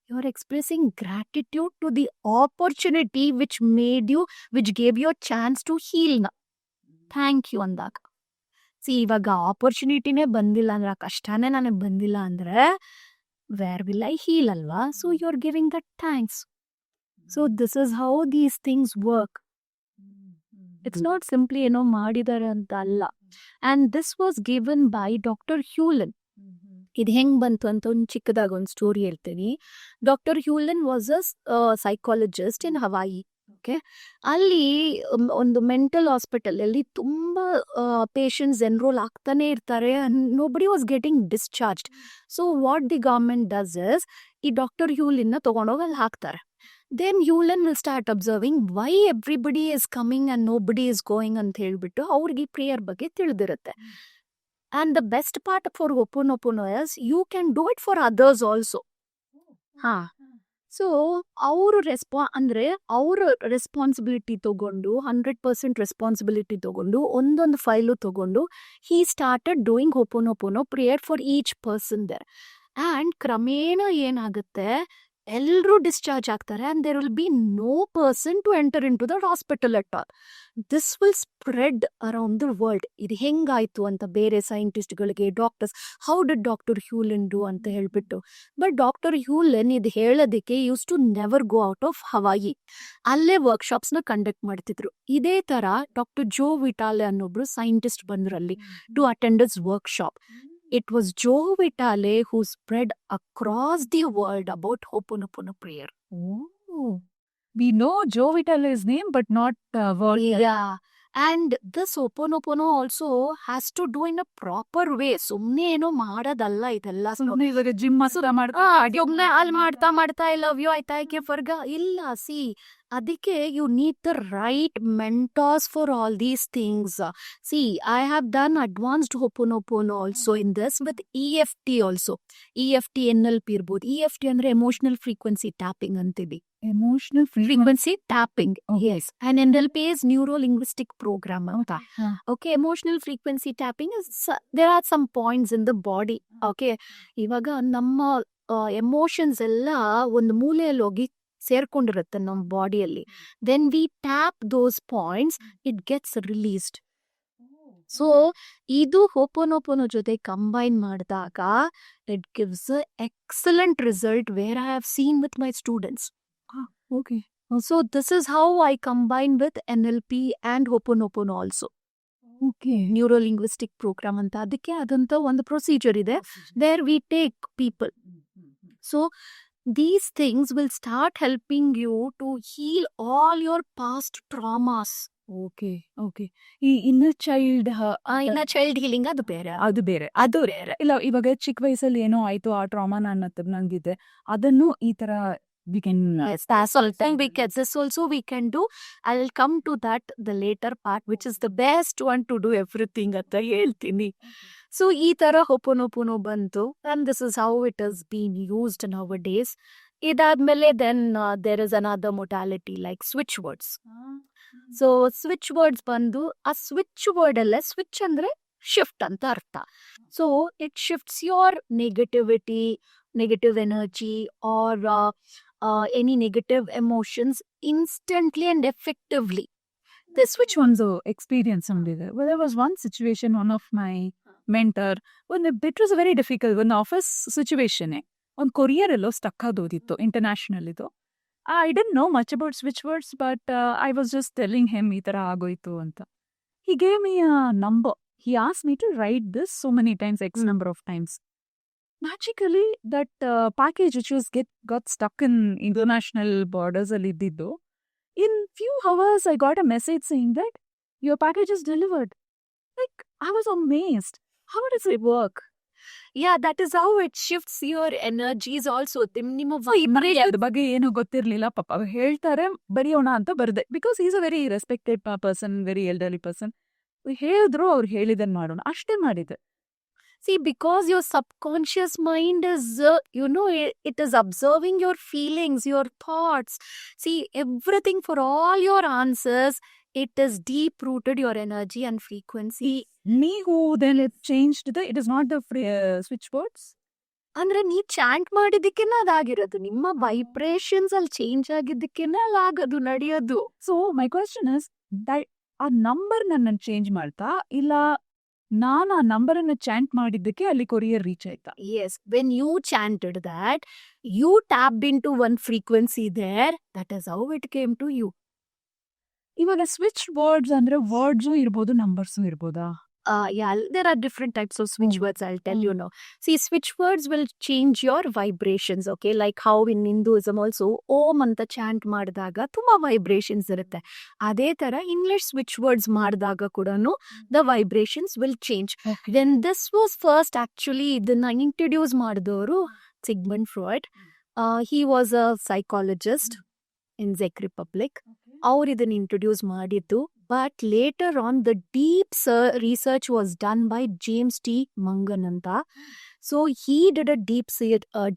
you are expressing gratitude to the opportunity which gave you a chance to heal. Thank you ಅಂದಾಗ. C, ಇವಾಗ ಆಪರ್ಚುನಿಟಿನೇ ಬಂದಿಲ್ಲ ಅಂದ್ರೆ, ಕಷ್ಟನೇ ನನಗೆ ಬಂದಿಲ್ಲ ಅಂದ್ರೆ where will I heal alva? So you're giving that thanks. So this is how these things work. It's not simply madidare anta alla. And this was given by Dr. Hewlin. ಇದು ಹೆಂಗ್ ಬಂತು ಅಂತ ಒಂದು ಚಿಕ್ಕದಾಗ ಒಂದು ಸ್ಟೋರಿ ಹೇಳ್ತೀನಿ. Doctor Hew Len was a psychologist in Hawaii. Okay, ಅಲ್ಲಿ ಒಂದು mental hospital ಅಲ್ಲಿ ತುಂಬಾ ಪೇಷಂಟ್ಸ್ ಎನ್ರೋಲ್ ಆಗ್ತಾನೆ ಇರ್ತಾರೆ. Nobody was getting discharged. So what the government does is, ಈ ಡಾಕ್ಟರ್ ಹ್ಯೂಲಿನ್ ತಗೊಂಡೋಗಿ ಅಲ್ಲಿ ಹಾಕ್ತಾರೆ. Then Hew Len will start observing why everybody is coming and nobody is going ಅಂತ ಹೇಳ್ಬಿಟ್ಟು ಅವ್ರಿಗೆ ಈ ಪ್ರೇಯರ್ ಬಗ್ಗೆ ತಿಳಿದಿರುತ್ತೆ. And the best part for Ho'oponopono is you can do it for others also. ಹಾ, ಸೊ ಅವರು ಅಂದ್ರೆ ಅವರು ರೆಸ್ಪಾನ್ಸಿಬಿಲಿಟಿ ತಗೊಂಡು 100% ರೆಸ್ಪಾನ್ಸಿಬಿಲಿಟಿ ತಗೊಂಡು ಒಂದೊಂದು ಫೈಲು ತಗೊಂಡು he started doing Ho'oponopono prayer for each person there. And ಕ್ರಮೇಣ ಏನಾಗುತ್ತೆ, ಎಲ್ಲರೂ ಡಿಸ್ಚಾರ್ಜ್ ಆಗ್ತಾರೆ and there will be no person to enter into the hospital at all. This will spread around the world. ಇದು ಹೆಂಗಾಯ್ತು ಅಂತ ಬೇರೆ ಸೈಂಟಿಸ್ಟ್ಗಳಿಗೆ, doctors, how did doctor Hew Len do ಅಂತ ಹೇಳ್ಬಿಟ್ಟು. ಬಟ್ ಡಾಕ್ಟರ್ ಹ್ಯೂಲನ್ ಇದು ಹೇಳೋದಕ್ಕೆ use to never go out of Hawaii. ಅಲ್ಲೇ ವರ್ಕ್ಶಾಪ್ಸ್ನ ಕಂಡಕ್ಟ್ ಮಾಡ್ತಿದ್ರು. ಇದೇ ಥರ ಡಾಕ್ಟರ್ ಜೋ ವಿಟಾಲೆ ಅನ್ನೊಬ್ರು ಸೈಂಟಿಸ್ಟ್ ಬಂದ್ರಲ್ಲಿ to attend this workshop. It was Joe Vitale who spread across the world about Ho'oponopono prayer. Oh, we know Joe Vitale's name, but not what. Yeah. And this Ho'oponopono also has to do in a proper way. ಸುಮ್ನೆ ಏನೋ ಮಾಡೋದಲ್ಲ ಇದೆಲ್ಲ. ಸುಮ್ಮನೆ ಇವಾಗ gym ಮಾಡ್ತಾ ಸುಮ್ನೆ ಅಲ್ಲಿ ಮಾಡ್ತಾ ಐ ಲವ್ ಯು ಆಯ್ತಾ ಐಕೆ ಫರ್ಗ ಇಲ್ಲ. ಸಿ, ಅದಕ್ಕೆ you need the right mentors for all these things. See, I have done advanced Ho'oponopono also in this with EFT also. EFT NLP ಇರ್ಬೋದು. EFT ಅಂದ್ರೆ ಎಮೋಷನಲ್ ಫ್ರೀಕ್ವೆನ್ಸಿ ಟ್ಯಾಪಿಂಗ್ ಅಂತೀವಿ. Emotional frequency tapping. Yes. And NLP is neuro linguistic program anta. Okay, emotional frequency tapping is there are some points in the body. Okay, ಇವಾಗ ನಮ್ಮ emotions ಎಲ್ಲ ಒಂದು ಮೂಲೆಯಲ್ಲಿ ಹೋಗಿ ಸೇರ್ಕೊಂಡಿರುತ್ತೆ ನಮ್ಮ ಬಾಡಿಯಲ್ಲಿ. Then we tap those points, it gets released. So ಇದು ಹೋಪೋನೋಪೋನೋ ಜೊತೆ ಕಂಬೈನ್ ಮಾಡಿದಾಗ it gives excellent result where I have seen with my students. Okay. So this is how I combine with NLP and Ho'oponopono also. Okay. Neuro linguistic program anta ಅದಕ್ಕೆ ಅದಂತ ಒಂದು procedure ಇದೆ. There we take people. So these things will start helping you to heal all your past traumas. Okay. ಈ inner child healing ಅದು ಬೇರೆ. ಅದು ಬೇರೆ. ಇಲ್ಲ, ಇವಾಗ ಚಿಕ್ಕ ವಯಸ್ಸಲ್ಲಿ ಏನೋ ಆಯ್ತು, ಆ ಟ್ರಾಮಾ ನಂಗಿದೆ, ಅದನ್ನು ಈ ತರ we can yes, that's all time we can this also we can do. I'll come to that the later part, which is the best one to do everything ಅಂತ ಹೇಳ್ತೀನಿ. ಸೊ ಈ ತರ ಹೋಪೋನೋಪೋನೋ ಬಂತು and this is how it has been used nowadays. ಇದಾದ್ಮೇಲೆ then there is another modality like switch words. So switch words ಬಂದು, ಆ switch word ಅಲ್ಲೇ, switch ಅಂದ್ರೆ ಶಿಫ್ಟ್ ಅಂತ ಅರ್ಥ. So it shifts your negativity, negative energy or any negative emotions instantly and effectively. This which one's experience there? Well, there was one situation, one of my mentor, when it was very difficult, one office situation, on courier allo stuck adodittu international idu. I didn't know much about switch words, but I was just telling him ee tara agoitu anta. He gave me a number. He asked me to write this so many times, X number of times. Magically, that package which was got stuck in international borders ಅಲ್ಲಿ ಇದ್ದಿದ್ದು, in few hours I got a message saying that your package is delivered. Like, I was amazed. How does it work? Yeah, that is how it shifts your energies also. ನಿಮ್ಮ ಅದ್ರ ಬಗ್ಗೆ ಏನು ಗೊತ್ತಿರ್ಲಿಲ್ಲ, ಪಾಪ ಹೇಳ್ತಾರೆ ಬರೆಯೋಣ ಅಂತ ಬರ್ದೆ. Because is a very respected person, very elderly person. ಹೇಳಿದ್ರು, ಅವ್ರು ಹೇಳಿದನ್ ಮಾಡೋಣ, ಅಷ್ಟೇ ಮಾಡಿದೆ. See, because your subconscious mind is, it is observing your feelings, your thoughts. See, everything for all your answers, it is deep-rooted your energy and frequency. Me who then it changed it is not the switch words? ಅಂದ್ರೆ ನೀ chant ಮಾಡಿದ್ದಕ್ಕೆನ ಅದಾಗಿರೋದು, ನಿಮ್ಮ vibrations ಅಲ್ಲಿ change ಆಗಿದ್ದಕ್ಕೆನ ಅಲ್ಲಾಗೋದು, ನಡೆಯೋದು. So my question is that ಆ number ನನ್ನ change ಮಾಡ್ತಾ, ಇಲ್ಲ ನಾನು ಆ ನಂಬರ್ ಅನ್ನು ಚಾಂಟ್ ಮಾಡಿದ್ದಕ್ಕೆ ಅಲ್ಲಿ ಕೊರಿಯರ್ ರೀಚ್ ಆಯ್ತಾ? Yes, when you chanted that, you tapped into one frequency there. That is how it came to you. ಇವಾಗ ಸ್ವಿಚ್ ವರ್ಡ್ಸ್ ಅಂದ್ರೆ ವರ್ಡ್ಸು ಇರ್ಬೋದು, numbers ಇರ್ಬೋದಾ? Yeah, there are different types of switch words, I'll tell you now. See, switch words will change your vibrations, okay? Like how in Hinduism also, Om anta chant ಮಾಡಿದಾಗ ತುಂಬಾ vibrations ಇರುತ್ತೆ. ಅದೇ ತರ English switch words ಮಾಡಿದಾಗ ಕೂಡನು the vibrations will change. Then this was first actually ಇದನ್ನ introduce ಮಾಡಿದವರು Sigmund Freud. He was a psychologist in Czech Republic. ಅವ್ರು ಇದನ್ನ ಇಂಟ್ರೊಡ್ಯೂಸ್ ಮಾಡಿದ್ದು, but later on the deep research was done by James T Mangan ಅಂತ. So he did a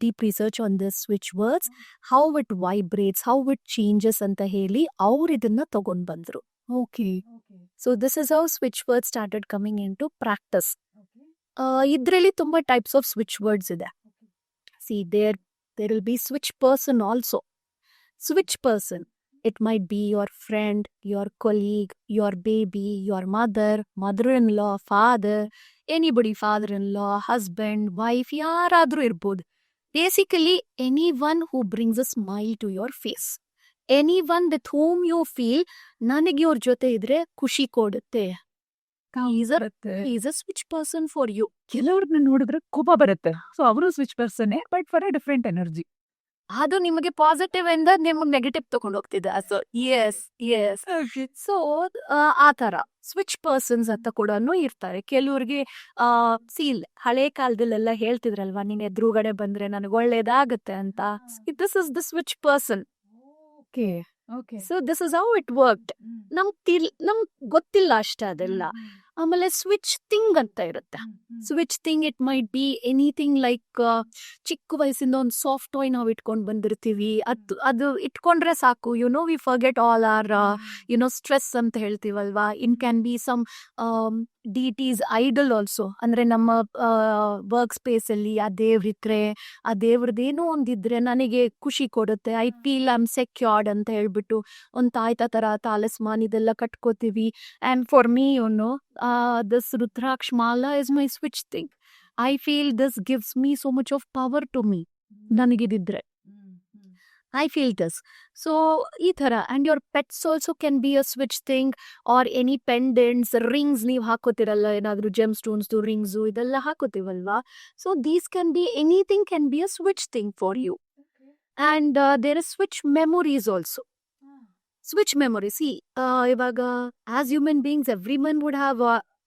deep research on this switch words, how it vibrates, how it changes ಅಂತ ಹೇಳಿ ಅವ್ರು ಇದನ್ನ ತಗೊಂಡ್ ಬಂದ್ರು. Okay. So this is how switch word started coming into practice. ಇದರಲ್ಲಿ ತುಂಬಾ types of switch words ಇದೆ. See there will be switch person also. Switch person. It might be your friend, your colleague, your baby, your mother, mother-in-law, father, anybody, father-in-law, husband, wife, ಯಾರಾದ್ರೂ ಇರ್ಬೋದು. Basically, anyone who brings a smile to your face. Anyone with whom you feel ನನಗೆ ಇವ್ರ ಜೊತೆ ಇದ್ರೆ ಖುಷಿ ಕೊಡುತ್ತೆ. He is a switch person for you. ಕೆಲವ್ರನ್ನ ನೋಡಿದ್ರೆ ಕೋಪ ಬರುತ್ತೆ, ಸೊ ಅವರು switch person, but for A different energy. ಅದು ನಿಮಗೆ ಪಾಸಿಟಿವ್ ಇಂದ ನಿಮಗೆ ನೆಗೆಟಿವ್ ತಗೊಂಡು ಹೋಗ್ತಿದೆ. ಸೊ ಎಸ್ ಸೊ ಆ ತರ ಸ್ವಿಚ್ ಪರ್ಸನ್ಸ್ ಅಂತ ಕೂಡ ಇರ್ತಾರೆ. ಕೆಲವ್ರಿಗೆ ಸೀಲ್ ಹಳೆ ಕಾಲದಲ್ಲೆಲ್ಲ ಹೇಳ್ತಿದ್ರಲ್ವಾ, ನೀನ್ ಎದುರುಗಡೆ ಬಂದ್ರೆ ನನಗೆ ಒಳ್ಳೇದಾಗತ್ತೆ ಅಂತ. This is the switch person. So this is how it worked. ನಮ್ಗ್ ಗೊತ್ತಿಲ್ಲ ಅಷ್ಟೇ ಅದೆಲ್ಲ. ಆಮೇಲೆ ಸ್ವಿಚ್ ಥಿಂಗ್ ಅಂತ ಇರುತ್ತೆ. Switch thing it might be anything like ಚಿಕ್ಕ ವಯಸ್ಸಿಂದ ಒಂದು ಸಾಫ್ಟ್ ಟಾಯ್ ನಾವು ಇಟ್ಕೊಂಡು ಬಂದಿರ್ತೀವಿ, ಅದು ಇಟ್ಕೊಂಡ್ರೆ ಸಾಕು, we forget all our stress ಅಂತ ಹೇಳ್ತೀವಲ್ವಾ. In can be some deities idol also. ಅಂದ್ರೆ ನಮ್ಮ ವರ್ಕ್ ಸ್ಪೇಸ್ ಅಲ್ಲಿ ಆ ದೇವ್ರಿದ್ರೆ, ಆ ದೇವ್ರದ್ದೇನೋ ಒಂದಿದ್ರೆ ನನಗೆ ಖುಷಿ ಕೊಡುತ್ತೆ. I feel I am secured ಅಂತ ಹೇಳ್ಬಿಟ್ಟು ಒಂದು ತಾಯ್ತ ತರ ತಾಲಸ್ಮಾನ್ ಇದೆಲ್ಲ ಕಟ್ಕೋತೀವಿ. And for me this Rudraksh mala is my switch thing. I feel this gives me so much of power to me. ನನಗಿದಿದ್ರೆ I feel this. So ಈ ತರ. And your pets also can be a switch thing, or any pendants, rings ನೀವು ಹಾಕೋತಿರಲ್ಲ, ಏನಾದ್ರು GeM stones rings ಇದೆಲ್ಲ ಹಾಕೋತೀವಲ್ವಾ. So these can be anything, can be a switch thing for you. And there is switch memories also. Switch memory. See, ivaga as human beings, everyone would have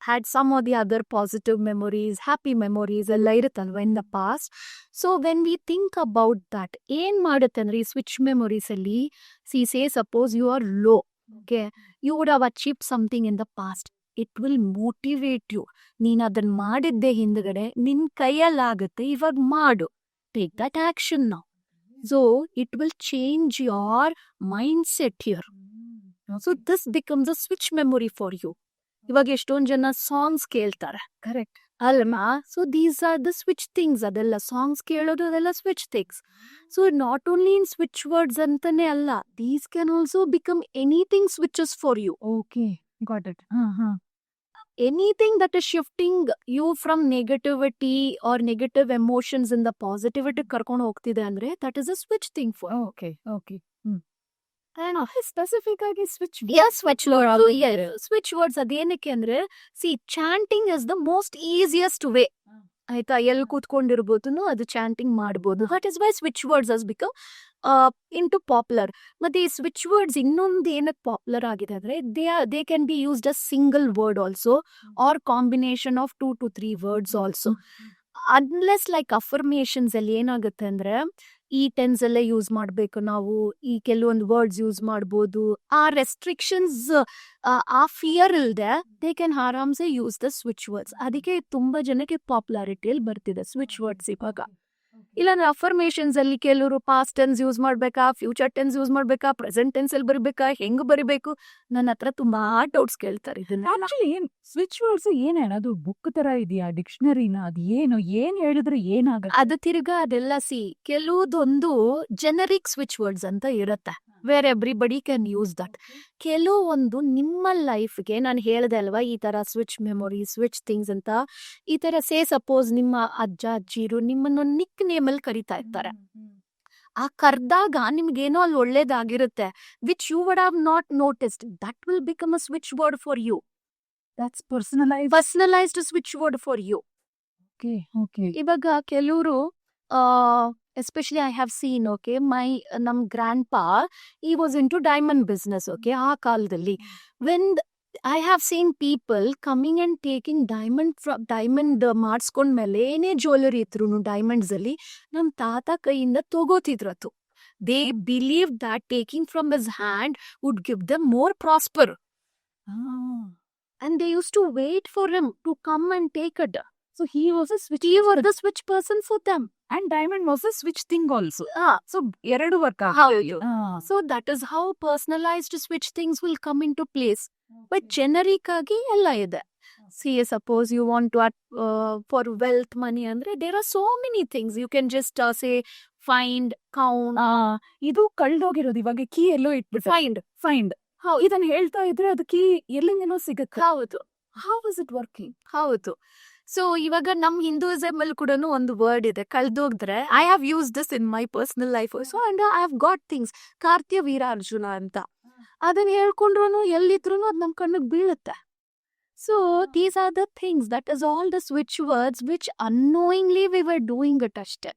had some or the other positive memories, happy memories ಎಲ್ಲ ಇರುತ್ತಲ್ವಾ in the past. So when we think about that, ಏನ್ ಮಾಡುತ್ತೆ ಅಂದ್ರೆ ಈ switch memories ಅಲ್ಲಿ, see, say suppose you are low, okay, you would have achieved something in the past. It will motivate you. ನೀನ್ ಅದನ್ನ ಮಾಡಿದ್ದೆ ಹಿಂದ್ಗಡೆ, ನಿನ್ ಕೈಯಲ್ಲಾಗುತ್ತೆ, ಇವಾಗ ಮಾಡು, take that action now. So it will change your mindset here. So this becomes a switch memory for you. ಇವಾಗ ಎಷ್ಟೊಂದು ಜನ ಸಾಂಗ್ಸ್ ಕೇಳ್ತಾರೆ, ಕರೆಕ್ಟ್ ಅಲ್ವಾ? So these are the switch things. ಅದೆಲ್ಲ ಸಾಂಗ್ಸ್ ಕೇಳೋದು ಅದೆಲ್ಲ switch things. So not only in switch words ಅಂತಾನೆ ಅಲ್ಲ, these can also become anything switches for you. Okay, got it. Anything that is shifting you from negativity or negative emotions in the positivity ಕರ್ಕೊಂಡು ಹೋಗ್ತಿದೆ ಅಂದ್ರೆ that is a switch thing for. Okay. And specific ಆಗಿ switch switch words ಅದೇನಕ್ಕೆ ಅಂದ್ರೆ, see, chanting is the most easiest way. ಆಯ್ತಾ, ಎಲ್ಲಿ ಕೂತ್ಕೊಂಡಿರ್ಬೋದು ಅದು ಚಾಂಟಿಂಗ್ ಮಾಡ್ಬೋದು. That is why switch words has become into popular. ಮತ್ತೆ ಈ ಸ್ವಿಚ್ ವರ್ಡ್ಸ್ ಇನ್ನೊಂದು ಏನಕ್ಕೆ ಪಾಪ್ಯುಲರ್ ಆಗಿದೆ ಅಂದ್ರೆ, they can be used a single word also, or combination of 2 to 3 words also. Unless like affirmations ಅಲ್ಲಿ ಏನಾಗುತ್ತೆ ಅಂದ್ರೆ, ಈ ಟೆನ್ಸ್ ಅಲ್ಲೇ ಯೂಸ್ ಮಾಡ್ಬೇಕು ನಾವು, ಈ ಕೆಲವೊಂದು ವರ್ಡ್ಸ್ ಯೂಸ್ ಮಾಡ್ಬೋದು. ಆ ರೆಸ್ಟ್ರಿಕ್ಷನ್ಸ್, ಆ ಫಿಯರ್ ಇಲ್ದೆ ದೇ ಕ್ಯಾನ್ ಆರಾಮ್ಸೆ ಯೂಸ್ ದ ಸ್ವಿಚ್ ವರ್ಡ್ಸ್. ಅದಕ್ಕೆ ತುಂಬಾ ಜನಕ್ಕೆ ಪಾಪ್ಯುಲಾರಿಟಿಯಲ್ಲಿ ಬರ್ತಿದೆ ಸ್ವಿಚ್ ವರ್ಡ್ಸ್ ಇವಾಗ. ಇಲ್ಲಾಂದ್ರೆ ಅಫರ್ಮೇಷನ್ಸ್ ಅಲ್ಲಿ ಕೆಲವರು ಪಾಸ್ಟ್ ಟೆನ್ಸ್ ಯೂಸ್ ಮಾಡ್ಬೇಕಾ, ಫ್ಯೂಚರ್ ಟೆನ್ಸ್ ಯೂಸ್ ಮಾಡ್ಬೇಕಾ, ಪ್ರೆಸೆಂಟ್ ಟೆನ್ಸ್ ಅಲ್ಲಿ ಬರಿಬೇಕಾ, ಹೆಂಗ್ ಬರಿಬೇಕು, ನನ್ನ ಹತ್ರ ತುಂಬಾ ಡೌಟ್ಸ್ ಕೇಳ್ತಾರೆ. ಇದನ್ನ ಆಕ್ಚುಲಿ ಸ್ವಿಚ್ ವರ್ಡ್ಸ್ ಏನೇನದು ಬುಕ್ ತರ ಇದೆಯಾ, ಡಿಕ್ಷನರಿನ, ಅದು ಏನ್ ಹೇಳಿದ್ರೆ ಏನಾಗುತ್ತೆ? ಅದು ತಿರ್ಗಾ ಅದೆಲ್ಲ ಕೆಲವುದೊಂದು ಜೆನರಿಕ್ ಸ್ವಿಚ್ ವರ್ಡ್ಸ್ ಅಂತ ಇರುತ್ತೆ, wear everybody can use that. ಕೆಲವೊಂದು ನಿಮ್ಮ ಲೈಫ್ಗೆ, ನಾನು ಹೇಳ್ದೆ ಅಲ್ವಾ ಈ ತರ ಸ್ವಿಚ್ ಮೆಮೊರಿ, ಸ್ವಿಚ್ ಥಿಂಗ್ಸ್ ಅಂತ. ಈ ತರ ಸೇ ಸಪೋಸ್ ನಿಮ್ಮ ಅಜ್ಜ ಅಜ್ಜಿರು ನಿಮ್ಮನ್ನೊಂದು ನಿಕ್ ನೇಮ್ ಅಲ್ಲಿ ಕರಿತಾ ಇರ್ತಾರೆ. ಆ ಕರ್ದಾಗ ನಿಮ್ಗೇನೋ ಅಲ್ಲಿ ಒಳ್ಳೇದಾಗಿರುತ್ತೆ, which you would have not noticed. That will become a switch word for you. That's personalised switch word for you. Okay. ಇವಾಗ ಕೆಲವರು especially I have seen, okay, ನಮ್ grandpa, he was into diamond business, okay, ಆ ಕಾಲದಲ್ಲಿ. When I have seen people coming and taking diamond ಮಾಡಿಸ್ಕೊಂಡ್ಮೇಲೆ ಏನೇ jewellery ಇದ್ರು diamonds ಅಲ್ಲಿ ನಮ್ ತಾತ ಕೈಯಿಂದ ತಗೋತಿದ್ರತು. They believed that taking from his hand would give them more prosper. And they used to wait for him to come and take it. So he was a switch. He was the switch person for them. And diamond was a switch thing also. Ah, So ಎರಡು work how ಆಗ್ತದೆ. you? So that is how personalized switch things will come into place. But generic agi ella ide. See, suppose you want to for wealth money andre there are so many things you can just say find, count, ಇದು ಕಳ್ದೋಗಿರೋದು ಇವಾಗ key ಎಲ್ಲೋ ಇಟ್ಬಿಟ್ಟು find. how ಇದನ್ನ ಹೇಳ್ತಾ ಇದ್ರೆ ಅದು key ಎಲ್ಲಿಂದನೋ ಸಿಗುತ್ತೆ. ಹೌದು. How is it working? ಹೌದು. ಸೊ ಇವಾಗ ನಮ್ ಹಿಂದೂಯಿಸಮ್ ಅಲ್ಲಿ ಕೂಡ ಒಂದು ವರ್ಡ್ ಇದೆ, ಕಳ್ದೋಗಿದ್ರೆ. I have use this in my personal life also and I have got things. Kartya Veera Arjuna ಅಂತ ಅದನ್ನ ಹೇಳ್ಕೊಂಡ್ರು ಎಲ್ಲಿದ್ರು ಅದ್ ನಮ್ ಕಣ್ಣಿಗೆ ಬೀಳುತ್ತೆ. So these are the things, that is all the switch words which annoyingly we were doing it ಅಷ್ಟೇ.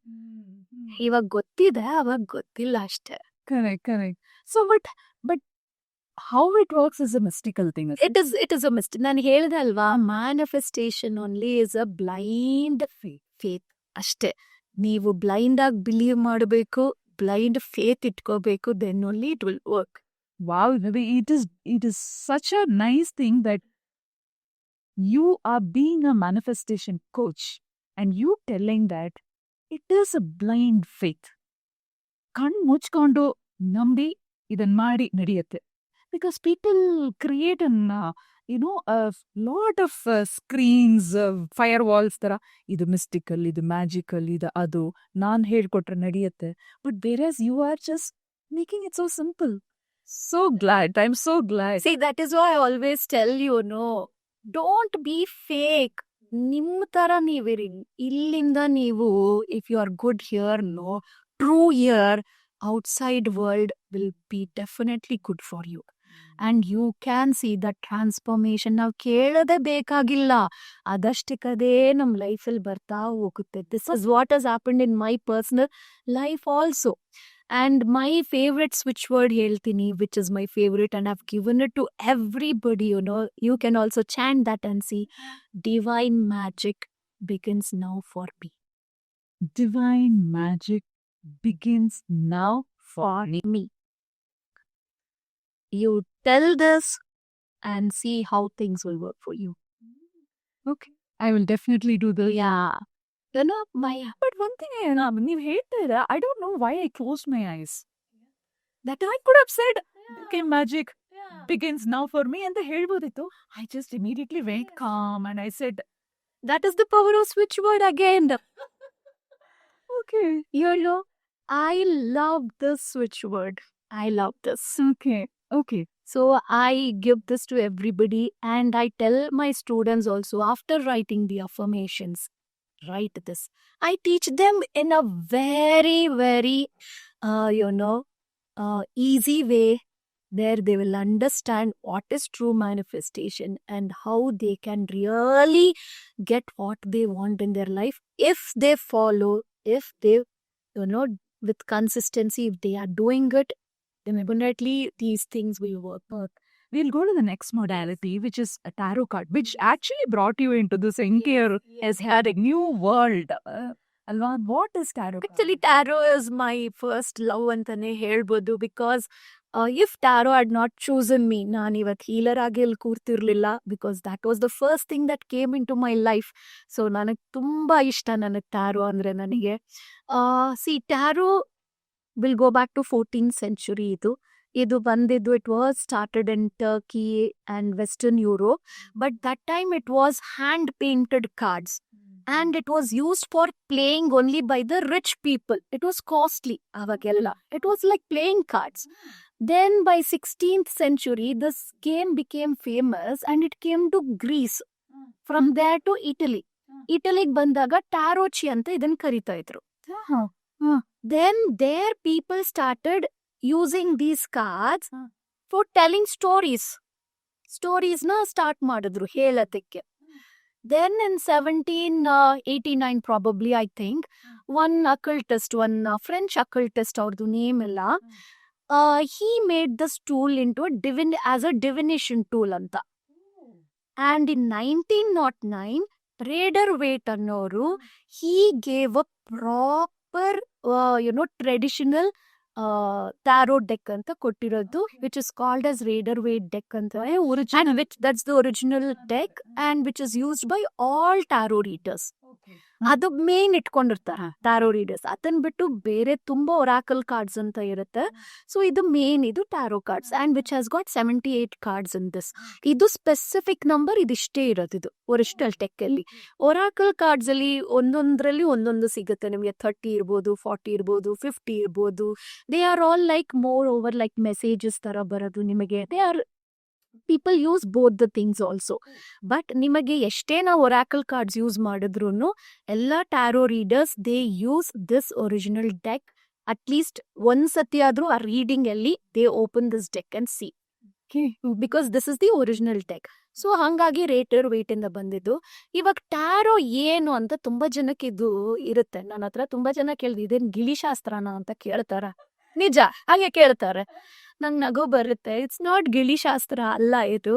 ಇವಾಗ ಗೊತ್ತಿದೆ, ಅವಾಗ ಗೊತ್ತಿಲ್ಲ ಅಷ್ಟೇ. Correct. So but how it works is a mystical thing. It is a mistake. ನಾನು ಹೇಳಿದೆ ಅಲ್ವಾ, manifestation only is a blind faith ಅಷ್ಟೇ. ನೀವು ಬ್ಲೈಂಡ್ ಆಗಿ ಬಿಲೀವ್ ಮಾಡಬೇಕು, ಬ್ಲೈಂಡ್ ಫೇತ್ ಇಟ್ಕೋಬೇಕು, then only it will work. Wow, it is such a nice thing that you are being a manifestation coach and you telling that it is a blind faith. ಕಣ್ ಮುಚ್ಕೊಂಡು ನಂಬಿ ಇದನ್ ಮಾಡಿ ನಡೆಯುತ್ತೆ. Because people create a lot of screens, firewalls ತರ. ಇದು mystical, ಇದು magical, ಇದು ಅದು ನಾನ್ ಹೇಳ್ಕೊಟ್ರೆ ನಡೆಯುತ್ತೆ. But whereas you are just making it so simple. So glad. I'm so glad. See, that is why I always tell you, no, don't be fake. ನಿಮ್ಮ ತರ ನೀವಿರಿ. ಇಲ್ಲಿಂದ ನೀವು, if you are good here, no, true here, outside world will be definitely good for you. And you can see that transformation. ನಾವು ಕೇಳದೆ ಬೇಕಾಗಿಲ್ಲ, ಅದಷ್ಟಕ್ಕದೇ ನಮ್ಮ ಲೈಫಲ್ಲಿ ಬರ್ತಾ ಹೋಗುತ್ತೆ. This is what has happened in my personal life also. And my favorite switch word ಹೇಳ್ತೀನಿ, which is my favorite and I've given it to everybody, you can also chant that and see. Divine magic begins now for me. Divine magic begins now for me. You tell this and see how things will work for you. Okay, I will definitely do this. Yeah. But one thing ನೀವು ಹೇಳ್ತಾ ಇದ್ದೀರಾ, I don't know why I closed my eyes. That I could have said, okay, magic begins now for me ಅಂತ ಹೇಳ್ಬೋದಿತ್ತು. I just immediately went calm and I said, that is the power of switch word again. okay, I love this switch word. I love this. Okay. So I give this to everybody and I tell my students also, after writing the affirmations, write this. I teach them in a very, very, easy way, there they will understand what is true manifestation and how they can really get what they want in their life if they follow, if they, with consistency, if they are doing it, then definitely these things will work. We'll go to the next modality, which is a tarot card, which actually brought you into this entire has had a new world. Alva, what is tarot card? Actually, tarot is my first love antane helbodu, because if tarot had not chosen me, ನಾನು ಇವತ್ತು healer ಆಗಿ ಇಲ್ಲಿ ಕೂರ್ತಿರ್ಲಿಲ್ಲ, because that was the first thing that came into my life. So ನನಗೆ ತುಂಬಾ ಇಷ್ಟ, ನನಗೆ tarot ಅಂದ್ರೆ ನನಗೆ. See, tarot will go back to 14th century. ಇದು ಬಂದಿದ್ದು, it was started in Turkey and Western Europe, but that time it was hand painted cards and it was used for playing only by the rich people. It was costly avagella. It was like playing cards. Then by 16th century this game became famous and it came to Greece. From there to Italy. Italyಗೆ ಬಂದಾಗ ಟಾರೋಚಿ ಅಂತ ಇದನ್ನ ಕರೀತಾ ಇದ್ರು. Then there people started using these cards for telling stories. Stories na start ಮಾಡಿದ್ರು ಹೇಳೋದಕ್ಕೆ. Then in 1789 probably, I think, one occultist, one French occultist, ಅವ್ರದ್ದು name ಇಲ್ಲ, he made this tool into as a divination tool anta. And in 1909, Rider Waite ಅನ್ನೋರು he gave a proper traditional tarot deck ಅಂತ ಕೊಟ್ಟಿರೋದು, which is called as Rider Waite deck ಅಂತ, and which that's the original deck and which is used by all tarot readers. ಅದು main ಇಟ್ಕೊಂಡಿರ್ತಾರೆ taro readers. ಅದನ್ನ ಬಿಟ್ಟು ಬೇರೆ ತುಂಬಾ Oracle cards ಅಂತ ಇರುತ್ತೆ. ಸೊ ಇದು ಮೇನ್, ಇದು tarot cards and which has got 78 cards in this. ಇದು ಸ್ಪೆಸಿಫಿಕ್ ನಂಬರ್ ಇದಿಷ್ಟೇ ಇರೋದು ಇದು ಒರಿಜಿನಲ್ ಟೆಕ್ ಅಲ್ಲಿ. ಒರಾಕಲ್ ಕಾರ್ಡ್ಸ್ ಅಲ್ಲಿ ಒಂದೊಂದ್ರಲ್ಲಿ ಒಂದೊಂದು ಸಿಗುತ್ತೆ ನಿಮಗೆ. 30 ಇರ್ಬೋದು, 40 ಇರ್ಬೋದು, 50 ಇರ್ಬೋದು. They are all like moreover like messages ತರ ಬರೋದು ನಿಮಗೆ. They are people use both the things also. But ನಿಮಗೆ ಎಷ್ಟೇ ನಾವು ಒರಾಕಲ್ ಕಾರ್ಡ್ಸ್ ಯೂಸ್ ಮಾಡಿದ್ರು ಎಲ್ಲ tarot readers they use this original deck. At least ಒಂದ್ಸತಿ ಆದ್ರೂ ಆ ರೀಡಿಂಗ್ ಅಲ್ಲಿ they open this deck and see, because this is the original deck. So ಹಂಗಾಗಿ ರೇಟರ್ ವೇಟ್ ಇಂದ ಬಂದಿದ್ದು. ಇವಾಗ ಟ್ಯಾರೋ ಏನು ಅಂತ ತುಂಬಾ ಜನಕ್ಕೆ ಇದು ಇರುತ್ತೆ. ನನ್ನ ಹತ್ರ ತುಂಬಾ ಜನ ಕೇಳಿದ್ರು ಇದೇನ್ ಗಿಳಿಶಾಸ್ತ್ರನ ಅಂತ ಕೇಳ್ತಾರ. ನಿಜ ಹಾಗೆ ಕೇಳ್ತಾರೆ. ನಂಗೆ ನಗು ಬರುತ್ತೆ. ಇಟ್ಸ್ ನಾಟ್ ಗಿಳಿಶಾಸ್ತ್ರ ಅಲ್ಲ ಇದು.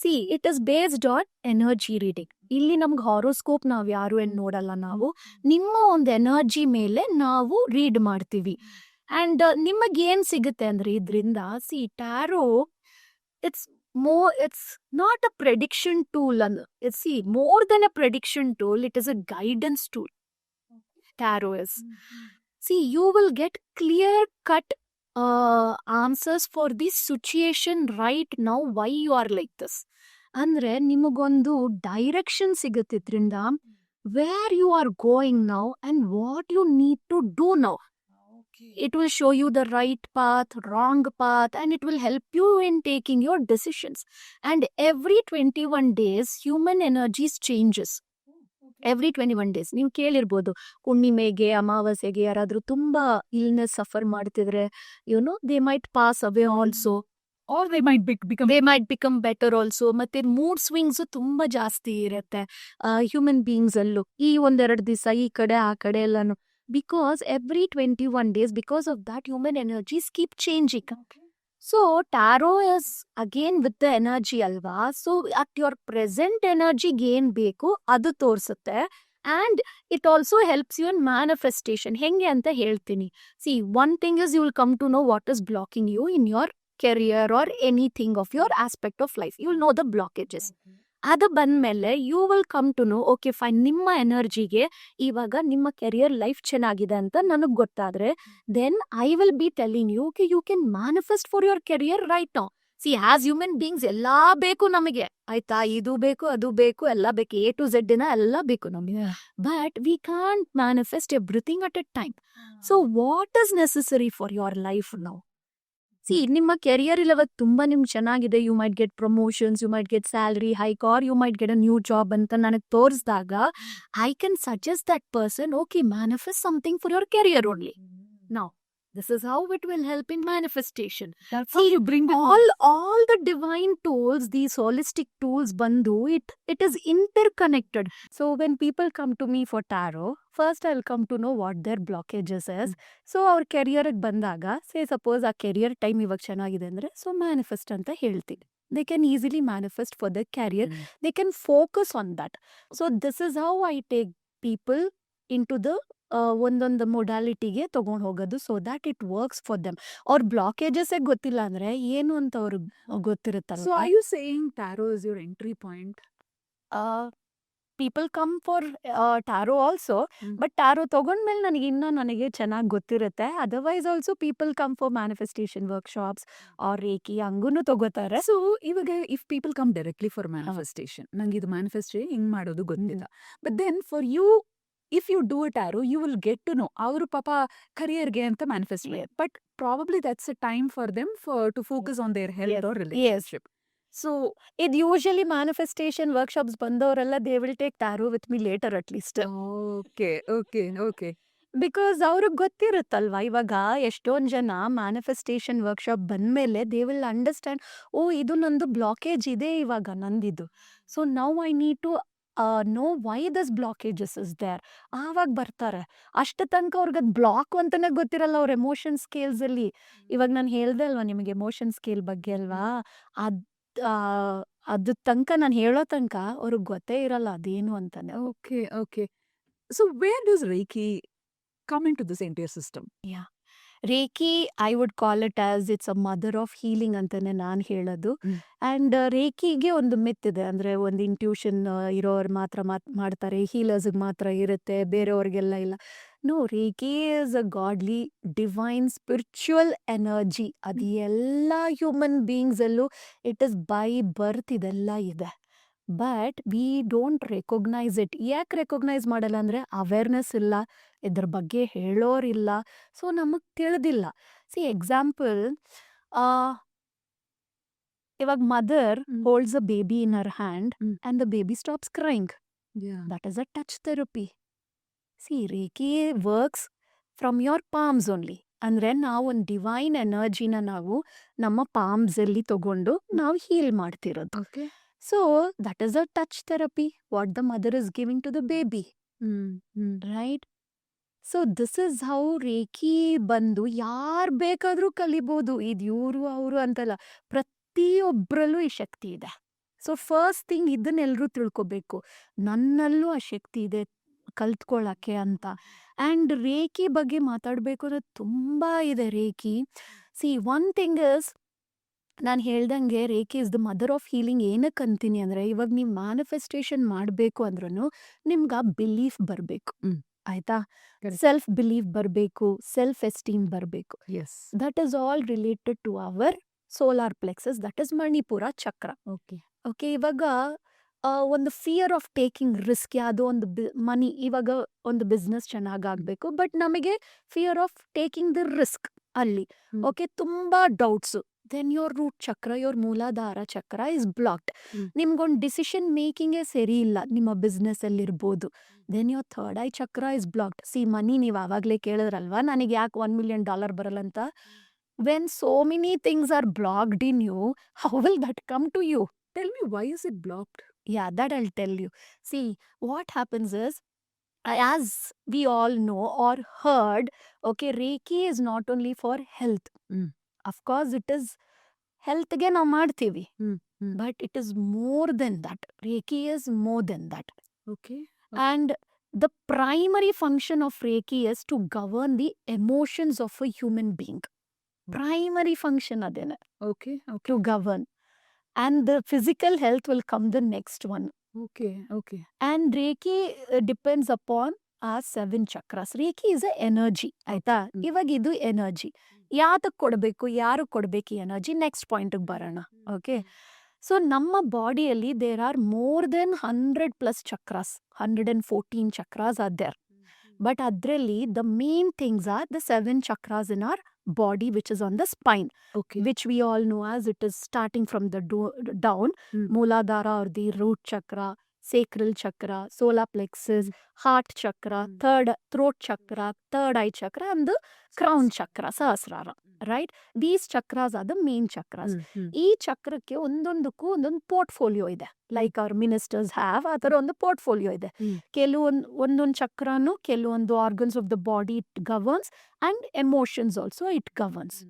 C it is based on energy reading. ಇಲ್ಲಿ ನಮ್ಗೆ ಹಾರೋಸ್ಕೋಪ್ ನಾವ್ ಯಾರು ಏನ್ ನೋಡಲ್ಲ. ನಾವು ನಿಮ್ಮ ಒಂದು ಎನರ್ಜಿ ಮೇಲೆ ನಾವು ರೀಡ್ ಮಾಡ್ತೀವಿ. ಅಂಡ್ ನಿಮಗೇನ್ ಸಿಗುತ್ತೆ ಅಂದ್ರೆ ಇದರಿಂದ, see tarot it's not a prediction tool. It's more than a prediction tool. It is a guidance tool. Tarot is. See, you will get clear-cut answers for this situation right now. Why you are like this? ಅಂದ್ರೆ ನಿಮಗೊಂದು direction ಸಿಗುತ್ತೆ ಇದರಿಂದ. Where you are going now and what you need to do now. It will show you the right path, wrong path, and it will help you in taking your decisions. And every 21 days, human energies changes. Every 21 days. ನೀವು ಕೇಳಿರ್ಬೋದು, ಹುಣ್ಣಿಮೆಗೆ ಅಮಾವಾಸ್ಯೆಗೆ ಯಾರಾದ್ರೂ ತುಂಬಾ illness suffer ಮಾಡ್ತಿದ್ರೆ, they might pass away also. Or they might become better also. ಮತ್ತೆ mood swings ತುಂಬಾ ಜಾಸ್ತಿ ಇರುತ್ತೆ human beings ಅಲ್ಲೂ. ಈ ಒಂದೆರಡು ದಿವಸ ಈ ಕಡೆ ಆ ಕಡೆ ಎಲ್ಲಾನು. Because every 21 days, because of that, human energies keep changing. So, tarot is again with the energy alva. So, at your present energy gain ಬೇಕು ಅದು ತೋರಿಸುತ್ತೆ. And it also helps you in manifestation. ಹೆಂಗೆ ಅಂತ ಹೇಳ್ತೀನಿ. See, one thing is you will come to know what is blocking you in your career or anything of your aspect of life. You will know the blockages. ಅದು ಬಂದ್ಮೇಲೆ you will come to know, okay fine, ನಿಮ್ಮ ಎನರ್ಜಿಗೆ ಇವಾಗ ನಿಮ್ಮ career life ಚೆನ್ನಾಗಿದೆ ಅಂತ ನನಗೆ ಗೊತ್ತಾದ್ರೆ, then I will be telling you okay you can manifest for your career right now. See as human beings ಎಲ್ಲಾ ಬೇಕು ನಮಗೆ, ಆಯ್ತಾ? ಇದು ಬೇಕು ಅದು ಬೇಕು ಎಲ್ಲ ಬೇಕು, A to Z ಎಲ್ಲ ಬೇಕು ನಮಗೆ. But we can't manifest everything at a time. So what is necessary for your life now? See ನಿಮ್ಮ ಕೆರಿಯರ್ ಇಲ್ಲವ ತುಂಬಾ ನಿಮ್ಗೆ ಚೆನ್ನಾಗಿದೆ, you might get promotions, you might get salary hike, or you might get a new job ಅಂತ ನನಗೆ ತೋರಿಸಿದಾಗ I can suggest that person, okay manifest something for your career only. Now this is how it will help in manifestation. That's how you bring all the divine tools, these holistic tools bandu, it is interconnected. So when people come to me for tarot, first I'll come to know what their blockages is. So our career bandaga, say suppose our career time ivag chanagide andre, so manifest anta ಹೇಳ್ತೀನಿ. They can easily manifest for their career. They can focus on that. So this is how I take people into the ಒಂದೊಂದು ಮೊಡಾಲಿಟಿಗೆ ತಗೊಂಡು ಹೋಗೋದು, so that it works for them. ಅವ್ರ blockages ಗೊತ್ತಿಲ್ಲ ಅಂದ್ರೆ ಏನು ಅಂತ ಅವ್ರಿಗೆ ಗೊತ್ತಿರುತ್ತಲ್ಲ. So are you saying tarot is your entry point? People come for tarot also, but tarot ತಗೊಂಡ್ಮೇಲೆ ನನಗೆ ಚೆನ್ನಾಗಿ ಗೊತ್ತಿರುತ್ತೆ. Otherwise also people come for manifestation workshops or reiki ಹಂಗೂ ತಗೋತಾರೆ. ಸೊ ಇವಾಗ if people come directly for manifestation, ನಂಗೆ ಇದು manifestation ಹಿಂಗ್ ಮಾಡೋದು ಗೊತ್ತಿಲ್ಲ, but then for you if you do a tarot, you will get to know our papa career ge anta manifest Yes. but probably that's a time for them to focus on their health Yes. or relationship. So ಇದು usually manifestation workshops ಬಂದವರೆಲ್ಲ they will take tarot with me later at least. Okay. Because ಅವ್ರಿಗೆ ಗೊತ್ತಿರುತ್ತಲ್ವಾ, ಇವಾಗ ಎಷ್ಟೊಂದು ಜನ manifestation workshop ಬಂದ್ಮೇಲೆ they will understand, oh ಇದು ನಂದು ಬ್ಲಾಕೇಜ್ ಇದೆ ಇವಾಗ ನಂದಿದು, so now I need to know why this blockages is there. ಆವಾಗ ಬರ್ತಾರೆ. ಅಷ್ಟ ತನಕ ಅವ್ರಿಗೆ ಅದು ಬ್ಲಾಕ್ ಅಂತಾನೆ ಗೊತ್ತಿರಲ್ಲ ಅವ್ರ ಎಮೋಷನ್ ಸ್ಕೇಲ್ಸ್ ಅಲ್ಲಿ. ಇವಾಗ ನಾನು ಹೇಳ್ದೆ ಅಲ್ವಾ ನಿಮಗೆ ಎಮೋಷನ್ ಸ್ಕೇಲ್ ಬಗ್ಗೆ ಅಲ್ವಾ, ಅದು ತನಕ ನಾನು ಹೇಳೋ ತನಕ ಅವ್ರಿಗೆ ಗೊತ್ತೇ ಇರಲ್ಲ ಅದೇನು ಅಂತಾನೆ. Okay, okay. So where does Reiki come into this entire system? Yeah reiki I would call it as it's a mother of healing ಅಂತಾನೆ ನಾನು ಹೇಳೋದು. Mm. ಆ್ಯಂಡ್ ರೇಖಿಗೆ ಒಂದು ಮಿತ್ ಇದೆ, ಅಂದರೆ ಒಂದು ಇಂಟ್ಯೂಷನ್ ಇರೋರು ಮಾತ್ರ ಮಾಡ್ತಾರೆ, ಹೀಲರ್ಸ್ಗೆ ಮಾತ್ರ ಇರುತ್ತೆ, ಬೇರೆಯವ್ರಿಗೆಲ್ಲ ಇಲ್ಲ. No, reiki is a godly divine spiritual energy. ಅದು ಎಲ್ಲ ಹ್ಯೂಮನ್ ಬೀಯಿಂಗ್ಸಲ್ಲೂ ಇಟ್ ಇಸ್ ಬೈ ಬರ್ತ್ ಇದೆಲ್ಲ ಇದೆ. But we don't recognise it. ಯಾಕೆ ರೆಕಗ್ನೈಸ್ ಮಾಡಲ್ಲ ಅಂದರೆ ಅವೇರ್ನೆಸ್ ಇಲ್ಲ, ಇದ್ರ ಬಗ್ಗೆ ಹೇಳೋರಿಲ್ಲ, ಸೊ ನಮಗೆ ತಿಳಿದಿಲ್ಲ. ಸಿ ಎಕ್ಸಾಂಪಲ್, ಇವಾಗ mother holds a baby in her hand and the baby stops crying. Yeah. That is a touch therapy. C reiki works from your palms only. ಅಂದರೆ ನಾವು ಒಂದು ಡಿವೈನ್ ಎನರ್ಜಿನ ನಾವು ನಮ್ಮ ಪಾಮ್ಸಲ್ಲಿ ತಗೊಂಡು ನಾವು ಹೀಲ್ ಮಾಡ್ತಿರೋದು. Okay. So that is a touch therapy what the mother is giving to the baby, right? So this is how Reiki ಬಂದು ಯಾರು ಬೇಕಾದರೂ ಕಲಿಬೋದು. ಇದು ಇವರು ಅವರು ಅಂತಲ್ಲ, ಪ್ರತಿಯೊಬ್ಬರಲ್ಲೂ ಈ ಶಕ್ತಿ ಇದೆ. ಸೊ ಫಸ್ಟ್ ಥಿಂಗ್ ಇದನ್ನೆಲ್ಲರೂ ತಿಳ್ಕೊಬೇಕು, ನನ್ನಲ್ಲೂ ಆ ಶಕ್ತಿ ಇದೆ ಕಲ್ತ್ಕೊಳ್ಳೋಕ್ಕೆ ಅಂತ. ಆ್ಯಂಡ್ ರೇಖಿ ಬಗ್ಗೆ ಮಾತಾಡಬೇಕು ಅಂದರೆ ತುಂಬ ಇದೆ reiki. C one thing is, ನಾನು ಹೇಳ್ದಂಗೆ reiki is the mother of healing. ಏನಕ್ಕೆ ಅಂತೀನಿ ಅಂದರೆ, ಇವಾಗ ನೀವು ಮ್ಯಾನಿಫೆಸ್ಟೇಷನ್ ಮಾಡಬೇಕು ಅಂದ್ರೂ ನಿಮ್ಗೆ ಆ ಬಿಲೀಫ್ ಬರಬೇಕು, ಆಯಿತಾ? Correct. ಸೆಲ್ಫ್ ಬಿಲೀಫ್ ಬರಬೇಕು, ಸೆಲ್ಫ್ ಎಸ್ಟೀಮ್ ಬರಬೇಕು. Yes. That is all related to our solar plexus, that is Manipura chakra. Okay. Okay, ಇವಾಗ ಒಂದು ಫಿಯರ್ ಆಫ್ ಟೇಕಿಂಗ್ ರಿಸ್ಕ್, ಯಾವುದೋ ಒಂದು ಮನಿ, ಇವಾಗ ಒಂದು ಬಿಸ್ನೆಸ್ ಚೆನ್ನಾಗಾಗಬೇಕು, ಬಟ್ ನಮಗೆ fear of taking the risk ಅಲ್ಲಿ. ಓಕೆ, ತುಂಬ doubts. Then your root chakra, your Muladhara chakra is blocked. ನಿಮ್ಗೊಂದು ಡಿಸಿಷನ್ ಮೇಕಿಂಗೇ ಸರಿ ಇಲ್ಲ ನಿಮ್ಮ ಬಿಸ್ನೆಸ್ಸಲ್ಲಿರ್ಬೋದು. Then your third eye chakra is blocked. See money, ನೀವು ಆವಾಗಲೇ ಕೇಳಿದ್ರಲ್ವಾ ನನಗೆ ಯಾಕೆ $1 million ಬರಲ್ಲ ಅಂತ. When so many things are blocked in you, how will that come to you? Tell me, why is it blocked? Yeah, that I'll tell you. See, what happens is, as we all know or heard, okay, Reiki is not only for health. Of course, it is healthಗೆ ನಾವು ಮಾಡ್ತೀವಿ, but it is more than that. Reiki is more than that. Okay. And the primary function of Reiki is to govern the emotions of a human being. Primary function adene, Okay. Okay. to govern. And the physical health will come the next one. Okay. Okay. And Reiki depends upon our 7 chakras. Reiki is a energy, ಆಯ್ತಾ? ಇವಾಗ ಇದು energy ಯಾತಕ್ಕೆ ಕೊಡಬೇಕು, ಯಾರು ಕೊಡಬೇಕು ಈ energy, next ಪಾಯಿಂಟಿಗೆ ಬರೋಣ. Okay, so ನಮ್ಮ ಬಾಡಿಯಲ್ಲಿ there are more then 100+ chakras, 114 chakras are there. But ಅದರಲ್ಲಿ the main things are the 7 chakras in our body, which is on the spine, Okay. which we all know as it is starting from the down. Mooladhara or the root chakra, sacral chakra, solar plexus, heart chakra, third throat chakra, third eye chakra, and the crown chakra, sahasrara. Right? These chakras are the main chakras. ಈ ಚಕ್ರಕ್ಕೆ ಒಂದೊಂದಕ್ಕೂ ಒಂದೊಂದು portfolio ಇದೆ. Like our ministers have, ಆ ಥರ ಒಂದು portfolio ಇದೆ. ಒಂದೊಂದು ಚಕ್ರನು ಕೆಲವೊಂದು organs of the body it governs, and emotions also it governs.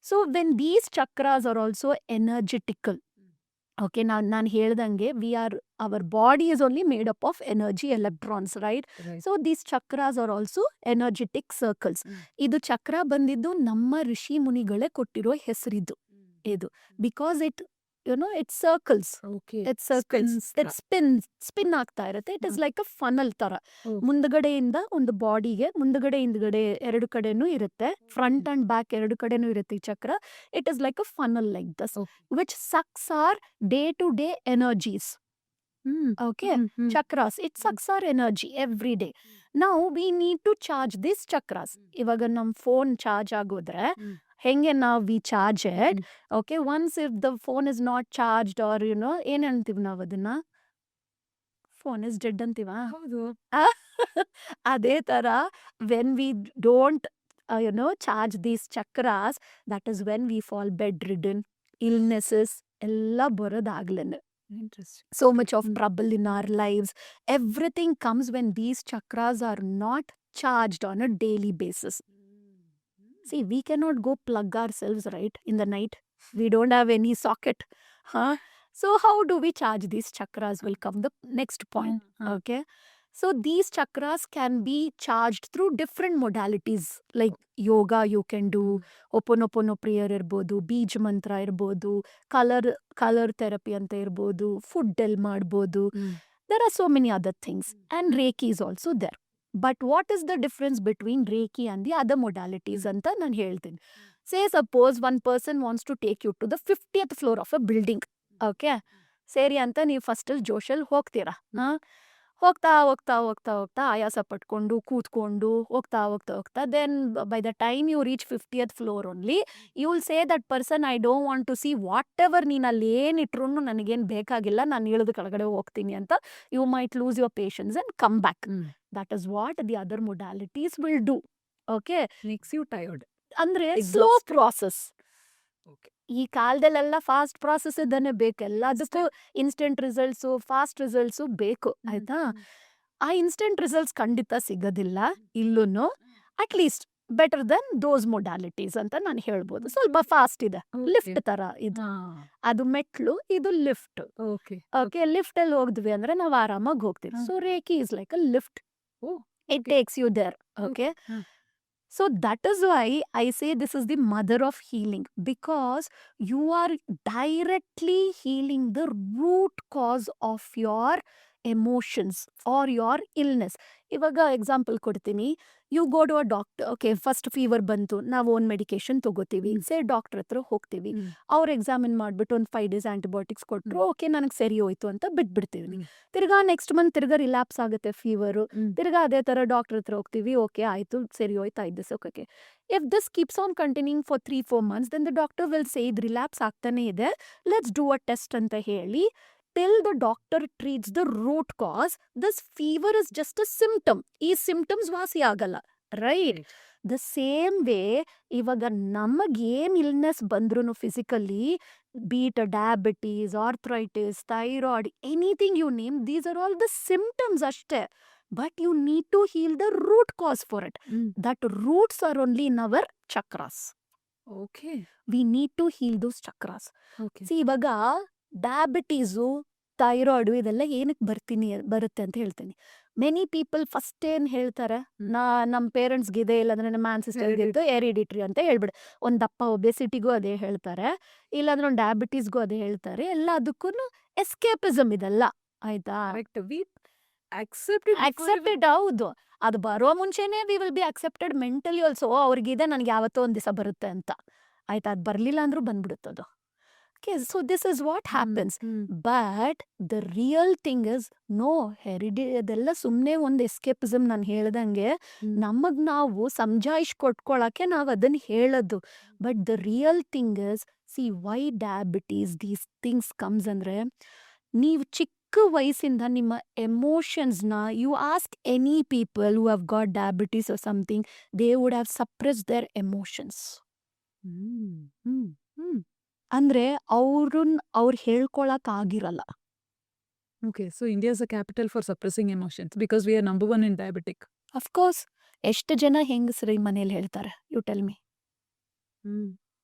So when these chakras are also energetical. Okay, ನಾನು ಹೇಳ್ದಂಗೆ our body is only made up of energy electrons, right? Right. So these chakras are also energetic circles. ಇದು ಚಕ್ರ ಬಂದಿದ್ದು ನಮ್ಮ ಋಷಿ ಮುನಿಗಳೇ ಕೊಟ್ಟಿರೋ ಹೆಸರಿದು ಇದು, because it circles. Okay. It circles. It spin ಆಗ್ತಾ ಇರುತ್ತೆ. It is like a funnel ತರ. ಮುಂದಗಡೆಯಿಂದ ಒಂದು ಬಾಡಿಗೆ ಮುಂದಗಡೆ ಹಿಂದ್ಗಡೆ ಎರಡು ಕಡೆನೂ ಇರುತ್ತೆ, ಫ್ರಂಟ್ ಅಂಡ್ ಬ್ಯಾಕ್ ಎರಡು ಕಡೆನೂ ಇರುತ್ತೆ ಈ chakra. It is like a funnel like thus, which sucks our day to day energies. Okay, chakras, it sucks our energy every day. Now we need to charge these chakras. ಇವಾಗ ನಮ್ಮ phone charge ಆಗೋದ್ರೆ ಹೆಂಗೆ ನಾವು we charge it. Okay, once if the phone is not charged or ಏನ್ ಅಂತೀವಿ ನಾವು ಅದನ್ನ, phone is dead ಅಂತೀವ. ಹೌದು. ಅದೇ ತರ when we don't charge these chakras, that is when we fall bedridden, illnesses ಎಲ್ಲ ಬರೋದಾಗ್ಲೇನೆ. Interesting. So much of trouble in our lives. Everything comes when these chakras are not charged on a daily basis. See, we cannot go plug ourselves, right, in the night. We don't have any socket. So how do we charge these chakras will come the next point. Okay, so these chakras can be charged through different modalities, like yoga you can do, oponopono prayer irbodu, beej mantra irbodu, color therapy anta irbodu, food del ಮಾಡ್ಬೋದು. There are so many other things, and Reiki is also there. But what is the difference between Reiki and the other modalities anta ನಾನು ಹೇಳ್ತೀನಿ. Say suppose one person wants to take you to the 50th floor of a building. Okay, ಸೇರಿ ಅಂತ ನೀವು ಫಸ್ಟಲ್ಲಿ ಜೋಶಲ್ಲಿ ಹೋಗ್ತೀರಾ. ಹೋಗ್ತಾ ಹೋಗ್ತಾ ಹೋಗ್ತಾ ಹೋಗ್ತಾ ಆಯಾಸ ಪಟ್ಕೊಂಡು ಕೂತ್ಕೊಂಡು ಹೋಗ್ತಾ ಹೋಗ್ತಾ ಹೋಗ್ತಾ then by the time you reach 50th floor only you will say that person I don't want to see whatever ನೀನು ಅಲ್ಲಿ ಏನಿಟ್ರು ನನಗೇನು ಬೇಕಾಗಿಲ್ಲ, ನಾನು ಇಳಿದು ಕೆಳಗಡೆ ಹೋಗ್ತೀನಿ ಅಂತ you might lose your patience and come back. That is what the other modalities will do. Okay, makes you tired. ಅಂದ್ರೆ ಸ್ಲೋ ಪ್ರಾಸೆಸ್. ಈ ಕಾಲದಲ್ಲೆಲ್ಲ ಫಾಸ್ಟ್ ಪ್ರಾಸೆಸ್ ಇದನ್ನೇ ಬೇಕು, ಎಲ್ಲದಕ್ಕೂ ಇನ್ಸ್ಟೆಂಟ್ ರಿಸಲ್ಟ್ಸು, ಫಾಸ್ಟ್ ರಿಸಲ್ಟ್ಸು ಬೇಕು. ಆಯ್ತಾ, ಆ ಇನ್ಸ್ಟೆಂಟ್ ರಿಸಲ್ಟ್ಸ್ ಖಂಡಿತ ಸಿಗೋದಿಲ್ಲ ಇಲ್ಲೂ. ಅಟ್ಲೀಸ್ಟ್ ಬೆಟರ್ ದೆನ್ ದೋಸ್ ಮೊಡಾಲಿಟೀಸ್ ಅಂತ ನಾನು ಹೇಳ್ಬೋದು. ಸ್ವಲ್ಪ ಫಾಸ್ಟ್ ಇದೆ, ಲಿಫ್ಟ್ ತರ ಇದು. ಅದು ಮೆಟ್ಲು, ಇದು ಲಿಫ್ಟ್. ಓಕೆ, ಲಿಫ್ಟ್ ಅಲ್ಲಿ ಹೋಗಿದ್ವಿ ಅಂದ್ರೆ ನಾವು ಆರಾಮಾಗಿ ಹೋಗ್ತೀವಿ. So Reiki is like a lift, it takes you there. Okay, so that is why I say this is the mother of healing, because you are directly healing the root cause of your emotions or your illness. ಇವಾಗ example ಕೊಡ್ತೀನಿ. You go to a doctor. Okay, first fever ಬಂತು, ನಾವು ಒಂದು medication ತಗೋತೀವಿ. ಸೇ doctor ಹತ್ರ ಹೋಗ್ತೀವಿ, ಅವ್ರು examine ಮಾಡ್ಬಿಟ್ಟು ಒಂದು 5 days ಆಂಟಿಬಯೋಟಿಕ್ಸ್ ಕೊಟ್ಟರು. ಓಕೆ, ನನಗೆ ಸರಿ ಹೋಯ್ತು ಅಂತ ಬಿಟ್ಬಿಡ್ತೀವಿ. ತಿರ್ಗಾ ನೆಕ್ಸ್ಟ್ ಮಂತ್ ತಿರ್ಗಾ ರಿಲ್ಯಾಪ್ಸ್ ಆಗುತ್ತೆ ಫೀವರು. ತಿರ್ಗಾ ಅದೇ ಥರ ಡಾಕ್ಟರ್ ಹತ್ರ ಹೋಗ್ತೀವಿ. ಓಕೆ ಆಯಿತು, ಸರಿ ಹೋಯ್ತು 5 ದಿವಸ. Okay, if this keeps on continuing for 3-4 months, then the doctor will say ಇದು ರಿಲ್ಯಾಪ್ಸ್ ಆಗ್ತಾನೆ ಇದೆ, ಲೆಟ್ಸ್ ಡೂ ಅ ಟೆಸ್ಟ್ ಅಂತ ಹೇಳಿ. Till the doctor treats the root cause, this fever is just a symptom. ಈ symptoms ವಾಸಿ ಆಗಲ್ಲ, right? The same way ಇವಾಗ ನಮಗೇನು ಇಲ್ನೆಸ್ ಬಂದ್ರೂ physically, be it diabetes, arthritis, thyroid, anything you name, these are all the symptoms ಅಷ್ಟೇ. But you need to heal the root cause for it. That roots are only in our chakras. Okay. We need to heal those chakras. Okay. See, ಇವಾಗ diabetes, thyroid ಇದೆಲ್ಲ ಏನಕ್ಕೆ ಬರುತ್ತೆ ಅಂತ ಹೇಳ್ತೀನಿ. Many people first ಏನು ಹೇಳ್ತಾರೆ, ನಮ್ಮ ಪೇರೆಂಟ್ಸ್ಗೆ ಇದೆ, ಇಲ್ಲಾಂದ್ರೆ ನಮ್ಮ ಆನ್ಸಿಸ್ಟರ್ಗೆ ಇತ್ತು, ಹೆರಿಡಿಟ್ರಿ ಅಂತ ಹೇಳ್ಬಿಡು. ಒಂದು ದಪ್ಪ ಒಬೆಸಿಟಿಗೂ ಅದೇ ಹೇಳ್ತಾರೆ, ಇಲ್ಲಾಂದ್ರೆ ಒಂದು ಡಯಾಬಿಟೀಸ್ಗೂ ಅದೇ ಹೇಳ್ತಾರೆ. ಎಲ್ಲದಕ್ಕೂ ಎಸ್ಕೇಪಿಸಮ್ ಇದೆಲ್ಲ, ಆಯ್ತಾ? ಅಕ್ಸೆಪ್ಟೆಡ್, ಹೌದು. ಅದು ಬರೋ ಮುಂಚೆನೆ we will be accepted mentally also. ಅವ್ರಿಗಿದೆ ನನಗೆ ಯಾವತ್ತೋ ಒಂದು ದಿವಸ ಬರುತ್ತೆ ಅಂತ, ಆಯ್ತಾ? ಅದು ಬರಲಿಲ್ಲ ಅಂದ್ರೂ ಬಂದ್ಬಿಡುತ್ತದು. Okay, so this is what happens. But the real thing is, no, ಅದೆಲ್ಲ ಸುಮ್ಮನೆ ಒಂದು ಎಸ್ಕೇಪಿಸಮ್. ನಾನು ಹೇಳ್ದಂಗೆ ನಮಗೆ ನಾವು ಸಮಜಾಯಿಷ್ ಕೊಟ್ಕೊಳಕ್ಕೆ ನಾವು ಅದನ್ನು ಹೇಳೋದು. But the real thing is, see why diabetes these things comes ಅಂದರೆ, ನೀವು ಚಿಕ್ಕ ವಯಸ್ಸಿಂದ ನಿಮ್ಮ ಎಮೋಷನ್ಸ್ನ, you ask any people who have got diabetes or something, they would have suppress their emotions. ಅಂದ್ರೆ ಅವ್ರು ಹೇಳ್ಕೊಳಕ್ ಆಗಿರಲ್ಲ. Okay, so India is a capital for suppressing emotions because we are number 1 in diabetic. Of course, ಎಷ್ಟು ಜನ ಹೆಂಗಸ್ರು ಈ ಮನೇಲಿ ಹೇಳ್ತಾರೆ? You tell me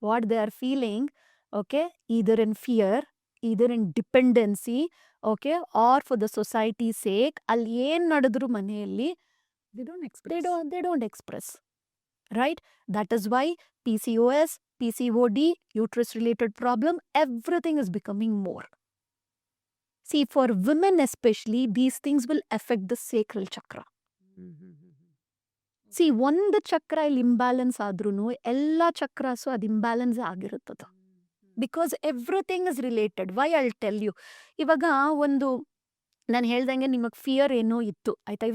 what they are feeling. Okay, either in fear, either in dependency, okay, or for the society sake. ಅಲ್ಲಿ ಏನ್ ನಡೆದ್ರು ಮನೆಯಲ್ಲಿ They don't express. they don't express, right? That is why PCOS, PCOD, uterus related problem, everything is becoming more. See, for women especially, these things will affect the sacral chakra. See, ಒಂದು ಚಕ್ರ ಇಲ್ಲಿ imbalance ಆದ್ರೂ ಎಲ್ಲ chakras ಅದು imbalance ಆಗಿರುತ್ತದು. Because everything is related. Why I will tell you. ಇವಾಗ ಒಂದು ನಾನು ಹೇಳ್ದಂಗೆ ನಿಮಗೆ ಫಿಯರ್ ಏನೋ ಇತ್ತು, ಆಯ್ತಾ?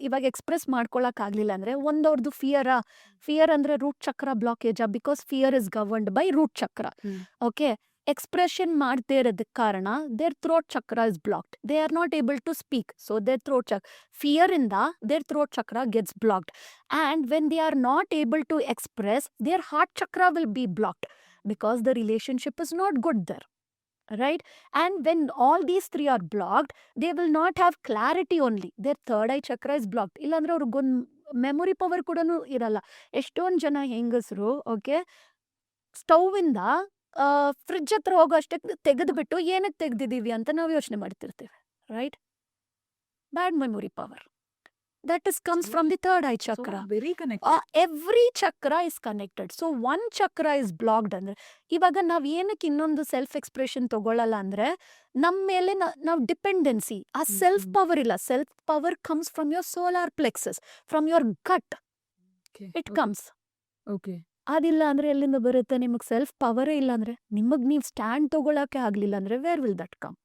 ಇವಾಗ ಎಕ್ಸ್ಪ್ರೆಸ್ ಮಾಡ್ಕೊಳಕ್ಕಾಗಲಿಲ್ಲ ಅಂದರೆ ಒಂದವ್ರದ್ದು ಫಿಯರ್ ಅಂದರೆ ರೂಟ್ ಚಕ್ರ ಬ್ಲಾಕೇಜಾ? Because fear is governed by root chakra. Okay, expression ಮಾಡದೇ ಇರೋದಕ್ಕೆ ಕಾರಣ their throat chakra is blocked. They are not able to speak. So their throat chakra, ಫಿಯರಿಂದ their throat chakra gets blocked. And when they are not able to express, their heart chakra will be blocked because the relationship is not good there. Right? And when all these three are blocked, they will not have clarity only. Their third eye chakra is blocked. ಇಲ್ಲಾಂದ್ರೆ ಅವ್ರಿಗೊಂದು memory power ಕೂಡ ಇರಲ್ಲ. ಎಷ್ಟೊಂದು ಜನ ಹೆಂಗಸರು, okay, ಸ್ಟೌವಿಂದ fridge ಹತ್ರ ಹೋಗೋ ಅಷ್ಟಕ್ಕೆ ತೆಗೆದ್ಬಿಟ್ಟು ಏನಕ್ಕೆ ತೆಗ್ದಿದೀವಿ ಅಂತ ನಾವು ಯೋಚನೆ ಮಾಡ್ತಿರ್ತೀವಿ, right? Bad memory power. That comes from the third eye chakra. So very connected. Every chakra is connected. So one chakra is blocked ಅಂದ್ರೆ ಇವಾಗ ನಾವ್ ಏನಕ್ಕೆ ಇನ್ನೊಂದು ಸೆಲ್ಫ್ ಎಕ್ಸ್ಪ್ರೆಷನ್ ತಗೊಳ್ಳಲ್ಲ ಅಂದ್ರೆ ನಮ್ಮ ಮೇಲೆ ನಾವು ಡಿಪೆಂಡೆನ್ಸಿ, ಆ ಸೆಲ್ಫ್ ಪವರ್ ಇಲ್ಲ. Self power comes from your solar plexus, from your gut it comes. Okay. ಅದಿಲ್ಲ ಅಂದ್ರೆ ಎಲ್ಲಿಂದ ಬರುತ್ತೆ? ನಿಮಗೆ ಸೆಲ್ಫ್ ಪವರೇ ಇಲ್ಲ ಅಂದ್ರೆ, ನಿಮಗ್ ನೀವು ಸ್ಟ್ಯಾಂಡ್ ತಗೊಳಕ್ಕೆ ಆಗ್ಲಿಲ್ಲ ಅಂದ್ರೆ where will that come?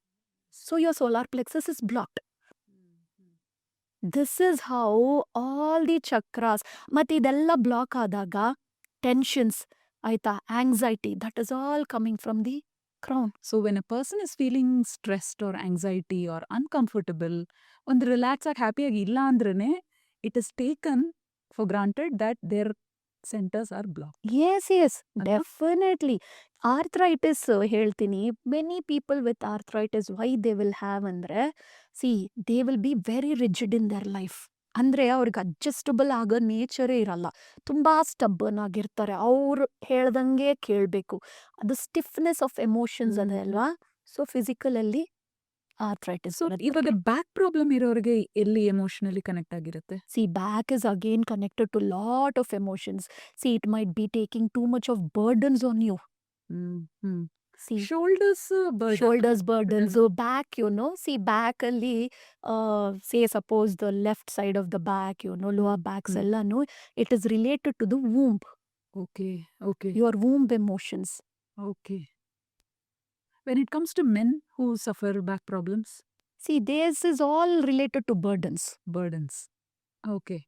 So your solar plexus is blocked. This is how all the chakras. ಮತ್ತೆ ಇದೆಲ್ಲ ಬ್ಲಾಕ್ ಆದಾಗ ಟೆನ್ಷನ್ಸ್ ಆಯ್ತಾ, anxiety, that is all coming from the crown. So when a person is feeling stressed or anxiety or uncomfortable, ಒಂದು relax ಆಗಿ ಹ್ಯಾಪಿಯಾಗಿ ಇಲ್ಲ ಅಂದ್ರೇನೆ it is taken for granted that their centers are blocked. Yes yes ಅಲ್ವಾ? Definitely. Arthritis ಹೇಳ್ತೀನಿ, many people with arthritis why they will have ಅಂದ್ರೆ, see they will be very rigid in their life. ಅಂದ್ರೆ ಅವ್ರಿಗೆ adjustable ಆಗೋ ನೇಚರೇ ಇರಲ್ಲ, ತುಂಬಾ stubborn ಆಗಿರ್ತಾರೆ, ಅವ್ರು ಹೇಳ್ದಂಗೆ ಕೇಳಬೇಕು. ಅದು ಸ್ಟಿಫ್ನೆಸ್ ಆಫ್ ಎಮೋಷನ್ಸ್ ಅದೇ ಅಲ್ವಾ? ಸೊ ಫಿಸಿಕಲ್ ಅಲ್ಲಿ ಆರ್ಥ್ರೈಟಿಸ್. ಸೊ ಇವಾಗ ಬ್ಯಾಕ್ ಪ್ರಾಬ್ಲಮ್ ಇರೋರಿಗೆ ಎಲ್ಲಿ ಎಮೋಷನಲಿ ಕನೆಕ್ಟ್ ಆಗಿರುತ್ತೆ? See, back is again connected to lot of emotions. See, it might be taking too much of burdens on you. See, shoulders shoulders burdens, back, see, back ಅಲ್ಲಿ, say suppose the left side of the back, lower backs Hmm. ಎಲ್ಲಾನು, it is related to the womb, okay okay your womb emotions. Okay. When it comes to men who suffer back problems, See, this is all related to burdens. burdens, okay,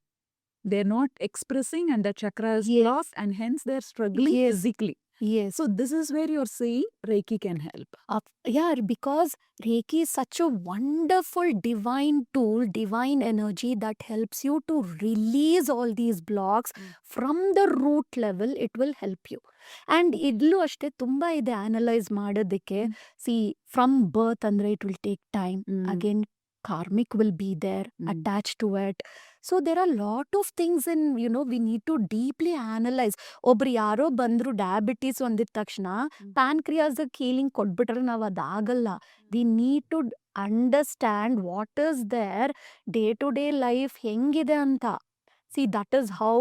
they're not expressing and the chakra is Yes. lost and hence they're struggling Yes. physically. Yes. So this is where you're saying Reiki can help. Yeah, because Reiki is such a wonderful divine tool, divine energy that helps you to release all these blocks from the root level. It will help you. And ಇದ್ಲೂ ಅಷ್ಟೇ ತುಂಬಾ ಇದೆ analyse ಮಾಡೋದಕ್ಕೆ. C from birth ಅಂದ್ರೆ it will take time. Again karmic will be there attached to it. So there are lot of things in, we need to deeply analyze. ಒಬ್ರು ಯಾರೋ ಬಂದ್ರು diabetes ಒಂದಿದ ತಕ್ಷಣ pancreas healing ಕೊಟ್ಬಿಟ್ರೆ ನಾವು ಅದಾಗಲ್ಲ. We need to understand what is their day to day life ಹೆಂಗಿದೆ ಅಂತ. See that is how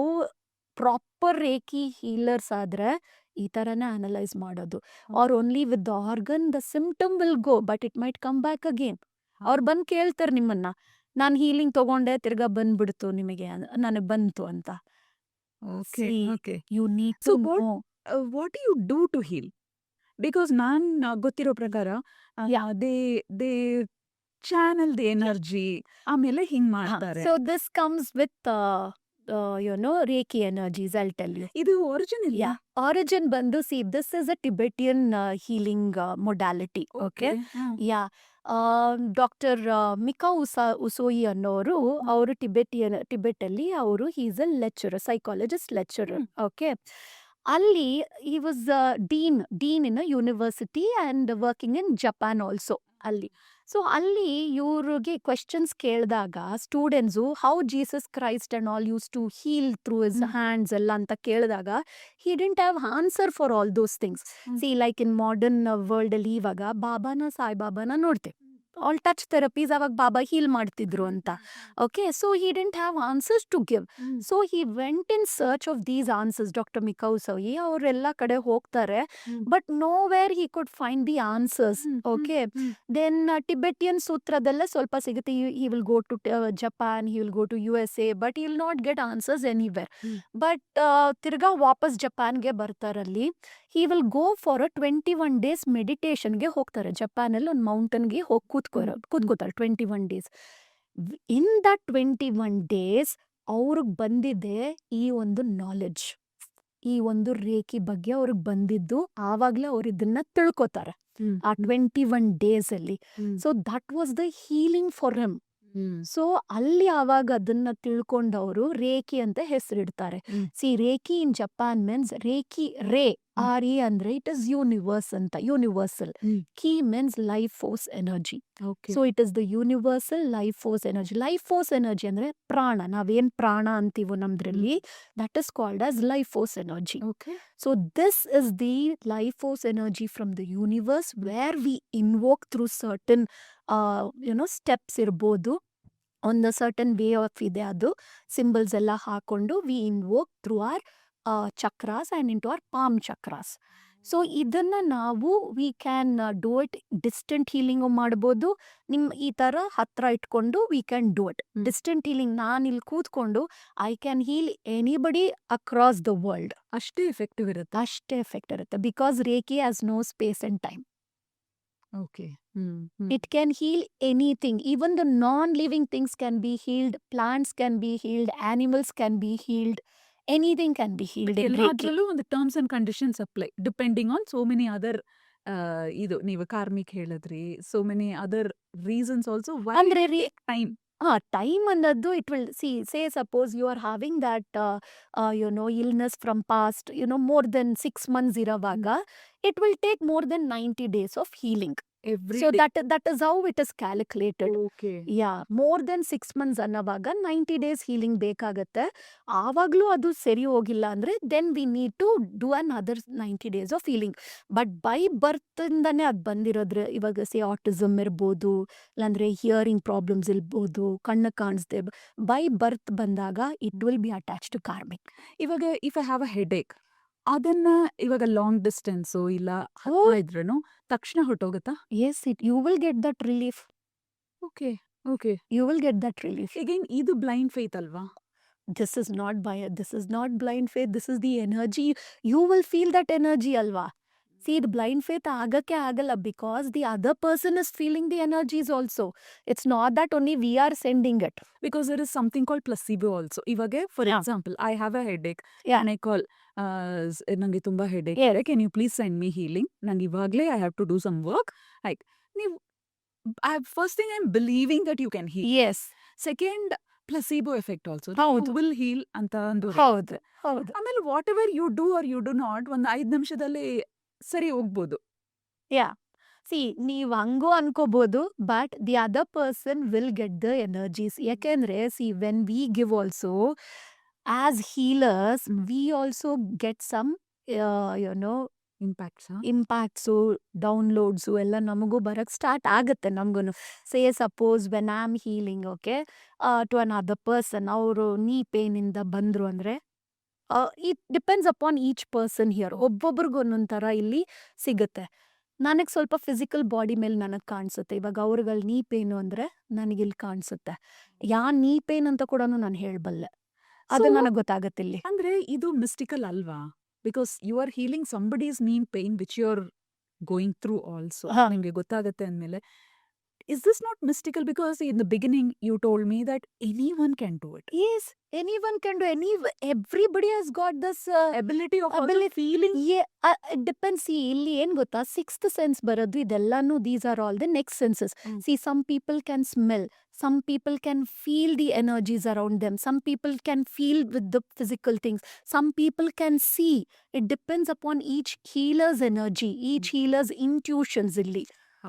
proper reiki healers ಆದ್ರೆ ಈ ಥರನೇ ಅನಲೈಸ್ ಮಾಡೋದು. Or only with the organ the symptom will go but it might come back again. ಅವ್ರು ಬಂದು ಕೇಳ್ತಾರೆ ನಿಮ್ಮನ್ನ, ನಾನು ಹೀಲಿಂಗ್ ತಗೊಂಡೆ ತಿರ್ಗಾ ಬಂದ್ಬಿಡ್ತು ನಿಮಗೆ, ನನಗೆ ಬಂತು ಅಂತ. Okay, okay. You need So to know. what do you do to heal? Because ನಾನು ಗೊತ್ತಿರೋ ಪ್ರಕಾರ ದೇ ಚಾನಲ್ ದಿ ಎನರ್ಜಿ ಆಮೇಲೆ ಹಿಂಗ್ ಮಾಡ್ತಾರೆ. So this comes with reiki energies, I'll tell you. ಇದು ಒರಿಜಿನಲ್. ಆರಿಜಿನ್ ಬಂದು, see this is a Tibetan healing modality. Okay, yeah, doctor Mikao Usui ಅನ್ನೋರು, ಅವರು ಟಿಬೆಟ್ ಅಲ್ಲಿ ಅವರು is a lecturer, psychologist lecturer. Okay, ಅಲ್ಲಿ ಈ was dean in a university and working in Japan also ಅಲ್ಲಿ. So ಅಲ್ಲಿ ಇವ್ರಿಗೆ ಕ್ವೆಶನ್ಸ್ ಕೇಳಿದಾಗ students how Jesus Christ and all use to heal through his hands ಎಲ್ಲ ಅಂತ ಕೇಳಿದಾಗ ಹಿ didn't have answer for all those things. C like in modern world ಅಲ್ಲಿ ಇವಾಗ ಬಾಬಾನ ಸಾಯಿಬಾಬಾನ ನೋಡ್ತೇವೆ, ಆಲ್ ಟಚ್ ಥೆರಪೀಸ್, ಅವಾಗ ಬಾಬಾ ಹೀಲ್ ಮಾಡ್ತಿದ್ರು ಅಂತ. Okay, so he didn't have answers to give. So he went in search of these answers. Doctor Mikao Usui ಅವರೆಲ್ಲ ಕಡೆ ಹೋಗ್ತಾರೆ, but nowhere he could find the answers. Okay, then Tibetan ಸೂತ್ರದಲ್ಲೇ ಸ್ವಲ್ಪ ಸಿಗುತ್ತೆ. He will go to Japan, he will go to USA, but he will not get answers anywhere. ಬಟ್ ತಿರ್ಗಾ ವಾಪಸ್ ಜಪಾನ್ಗೆ ಬರ್ತಾರಲ್ಲಿ. He will go for a 21 days ಮೆಡಿಟೇಷನ್ಗೆ ಹೋಗ್ತಾರೆ. ಜಪಾನಲ್ಲಿ ಒಂದು ಮೌಂಟನ್ಗೆ ಹೋಗಿ ಕೂತ್ಕೋತಾರೆ 21 days. ಇನ್ ದಟ್ 21 days ಅವ್ರಿಗೆ ಬಂದಿದೆ ಈ ಒಂದು ನಾಲೆಡ್ಜ್, ಈ ಒಂದು ರೇಖಿ ಬಗ್ಗೆ ಅವ್ರಿಗೆ ಬಂದಿದ್ದು. ಆವಾಗಲೇ ಅವ್ರು ಇದನ್ನ ತಿಳ್ಕೊತಾರೆ ಆ 21 days ಅಲ್ಲಿ. So that was the healing for him. ಸೊ ಅಲ್ಲಿ ಆವಾಗ ಅದನ್ನ ತಿಳ್ಕೊಂಡವರು ರೇಖಿ ಅಂತ ಹೆಸರಿಡ್ತಾರೆ. See reiki in Japan means reiki re RE ಅಂದ್ರೆ it is universe ಅಂತ, universal. Mm. Ki means life force energy. Okay. So it is the universal life force energy. Life force energy ಅಂದ್ರೆ ಪ್ರಾಣ, ನಾವೇನ್ ಪ್ರಾಣ ಅಂತೀವೋ ನಮ್ದ್ರಲ್ಲಿ, that is called as life force energy. Okay. So this is the life force energy from the universe where we invoke through certain steps ಇರ್ಬೋದು. On the certain way of ಇದೆ ಅದು symbols ಎಲ್ಲ ಹಾಕೊಂಡು we invoke through our chakras and into our palm chakras. So ಇದನ್ನ ನಾವು we can do it distant healing ಮಾಡ್ಬೋದು. ಈ ತರ ಹತ್ರ ಇಟ್ಕೊಂಡು we can do it distant healing. ನಾನು ಇಲ್ಲಿ ಕೂತ್ಕೊಂಡು I can heal anybody across the world. ಅಷ್ಟೇ ಎಫೆಕ್ಟಿವ್ ಇರುತ್ತೆ. ಅಷ್ಟೇ ಎಫೆಕ್ಟ್ ಇರುತ್ತೆ because Reiki has no space and time. Okay. It can heal anything. Even the non-living things can be healed. Plants can be healed. Animals can be healed. Anything can be healed in Reiki. ಎಲ್ಲಾದ್ರಲ್ಲೂ ಒಂದು terms and conditions apply depending on so many other ಇದು ನೀವು karmic ಹೇಳಿದ್ರಿ, so many other reasons also. ಅಂದ್ರೆ time time ಅನ್ನೋದು it will say suppose you are having that illness from past more than 6 months ಇರೋವಾಗ it will take more than 90 days of healing. Every So that is how it is calculated. Okay. Yeah, more than 6 months ಅನ್ನೋವಾಗ 90 days healing ಬೇಕಾಗತ್ತೆ. ಆವಾಗ್ಲೂ ಅದು ಸರಿ ಹೋಗಿಲ್ಲ ಅಂದ್ರೆ then we need to do another 90 days of healing. But by birth ಇಂದಾನೆ ಅದು ಬಂದಿರೋದ್ರೆ, ಇವಾಗ ಸೇ autism ಇರ್ಬೋದು, ಇಲ್ಲಾಂದ್ರೆ ಹಿಯರಿಂಗ್ ಪ್ರಾಬ್ಲಮ್ಸ್ ಇರ್ಬೋದು, ಕಣ್ಣು ಕಾಣಿಸ್ದೆ, ಬೈ ಬರ್ತ್ ಬಂದಾಗ it will be attach to karmic. ಇವಾಗ if I have a headache, ಅದನ್ನ ಇವಾಗ ಲಾಂಗ್ ಡಿಸ್ಟೆನ್ಸು ಇಲ್ಲ ಇದ್ರೂ ತಕ್ಷಣ ಹೊಟ್ಟೋಗುತ್ತಾ? Yes, you will get that relief. Okay. Okay. You will get that relief. Again ಇದು ಬ್ಲೈಂಡ್ ಫೇತ್ ಅಲ್ವಾ? This is not blind faith. This is the energy. You will feel that energy alva. See, the blind faith ಆಗಕ್ಕೆ ಆಗಲ್ಲ because the other person is feeling the energies also. It's not that only we are sending it. Because there is something called placebo also. ಇವಾಗ for Yeah. Example I have a headache Yeah. and I call ನಂಗೆ ತುಂಬಾ headache Yes. ಇದೆ, can you please send me healing, ನಂಗೆ ಇವಾಗಲೇ I have to do some work. Like ನೀವು first thing I am believing that you can heal. Yes. Second placebo effect also, ಹೌದು. Will heal ಅಂತ ಒಂದು. ಹೌದು. ಆಮೇಲೆ whatever you do or you do not, ಒಂದು 5 ನಿಮಿಷದಲ್ಲಿ ಸರಿ ಹೋಗ್ಬೋದು. Yeah. See, ನೀವು ಹಂಗೂ ಅನ್ಕೋಬಹುದು but the other person will get the energies. ಯಾಕೆಂದ್ರೆ see when we give also as healers we also get some impacts impacts, downloads ಎಲ್ಲ ನಮಗೂ ಬರಕ್ಕೆ ಸ್ಟಾರ್ಟ್ ಆಗುತ್ತೆ ನಮಗೂ. Say suppose when I am healing okay to another person, ಅವರು knee ಪೇನಿಂದ ಬಂದರು ಅಂದರೆ it depends upon each person here. ಒಬ್ಬೊಬ್ರಿಗೂ ಒಂದೊಂದು ಥರ ಇಲ್ಲಿ ಸಿಗುತ್ತೆ. ನನಗೆ ಸ್ವಲ್ಪ ಫಿಸಿಕಲ್ ಬಾಡಿ ಮೇಲೆ ನನಗೆ ಕಾಣಿಸುತ್ತೆ. ಇವಾಗ ಅವ್ರುಗಳು ನೀ ಪೇನು ಅಂದರೆ ನನಗಿಲ್ಲಿ ಕಾಣಿಸುತ್ತೆ. ನೀ ಪೇನ್ ಅಂತ ಕೂಡ ನಾನು ಹೇಳಬಲ್ಲೆ. ಅದು So- ನನಗೆ ಗೊತ್ತಾಗತ್ತೆ ಇಲ್ಲಿ. ಅಂದ್ರೆ ಇದು ಮಿಸ್ಟಿಕಲ್ ಅಲ್ವಾ? Because you are healing somebody's knee pain which you are going through also. ಹಾ. ನಿಮ್ಗೆ ಗೊತ್ತಾಗತ್ತೆ ಅಂದ್ಮೇಲೆ is this not mystical? Because in the beginning you told me that anyone can do it. Yes, anyone can do everybody has got this ability of Ability- feeling. it depends. See, ಇಲ್ಲಿ ಏನ್ ಗೊತ್ತಾ, sixth sense ಬರೋದು ಇದೆಲ್ಲಾನು these are all the next senses. Mm. See, some people can smell, some people can feel the energies around them, some people can feel with the physical things, some people can see. It depends upon each healer's energy, each healer's intuitions ಇಲ್ಲಿ.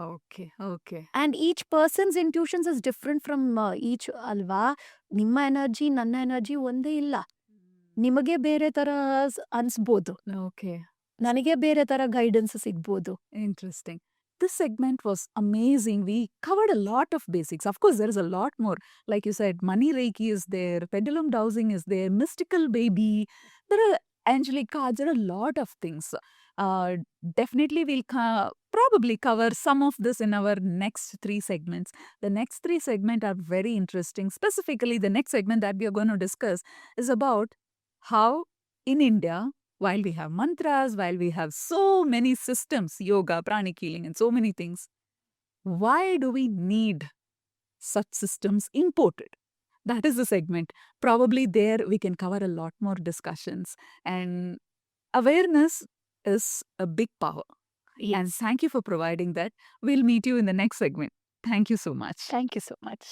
Okay. Okay. And each person's intuitions is different from each ಅಲ್ವಾ. ನಿಮ್ಮ energy ನನ್ನ energy ಒಂದೇ ಇಲ್ಲ. ನಿಮಗೆ ಬೇರೆ ತರ ಅನ್ಸ್ಬೋದು, okay. ನನಗೆ ಬೇರೆ ತರ ಗೈಡೆನ್ಸ್ ಸಿಗ್ಬೋದು. Interesting. This segment was amazing. We covered a lot of basics. Of course, there is a lot more. Like you said, money reiki is there, pendulum dowsing is there, mystical baby. There are angelic cards. There are a lot of things. Definitely, we'll probably cover some of this in our next 3 segments. The next 3 segments are very interesting. Specifically, the next segment that we are going to discuss is about how in India, while we have mantras, while we have so many systems, yoga, pranic healing, and so many things, why do we need such systems imported? That is the segment. Probably there we can cover a lot more discussions. And awareness is a big power. And thank you for providing that. We'll meet you in the next segment. Thank you so much. Thank you so much.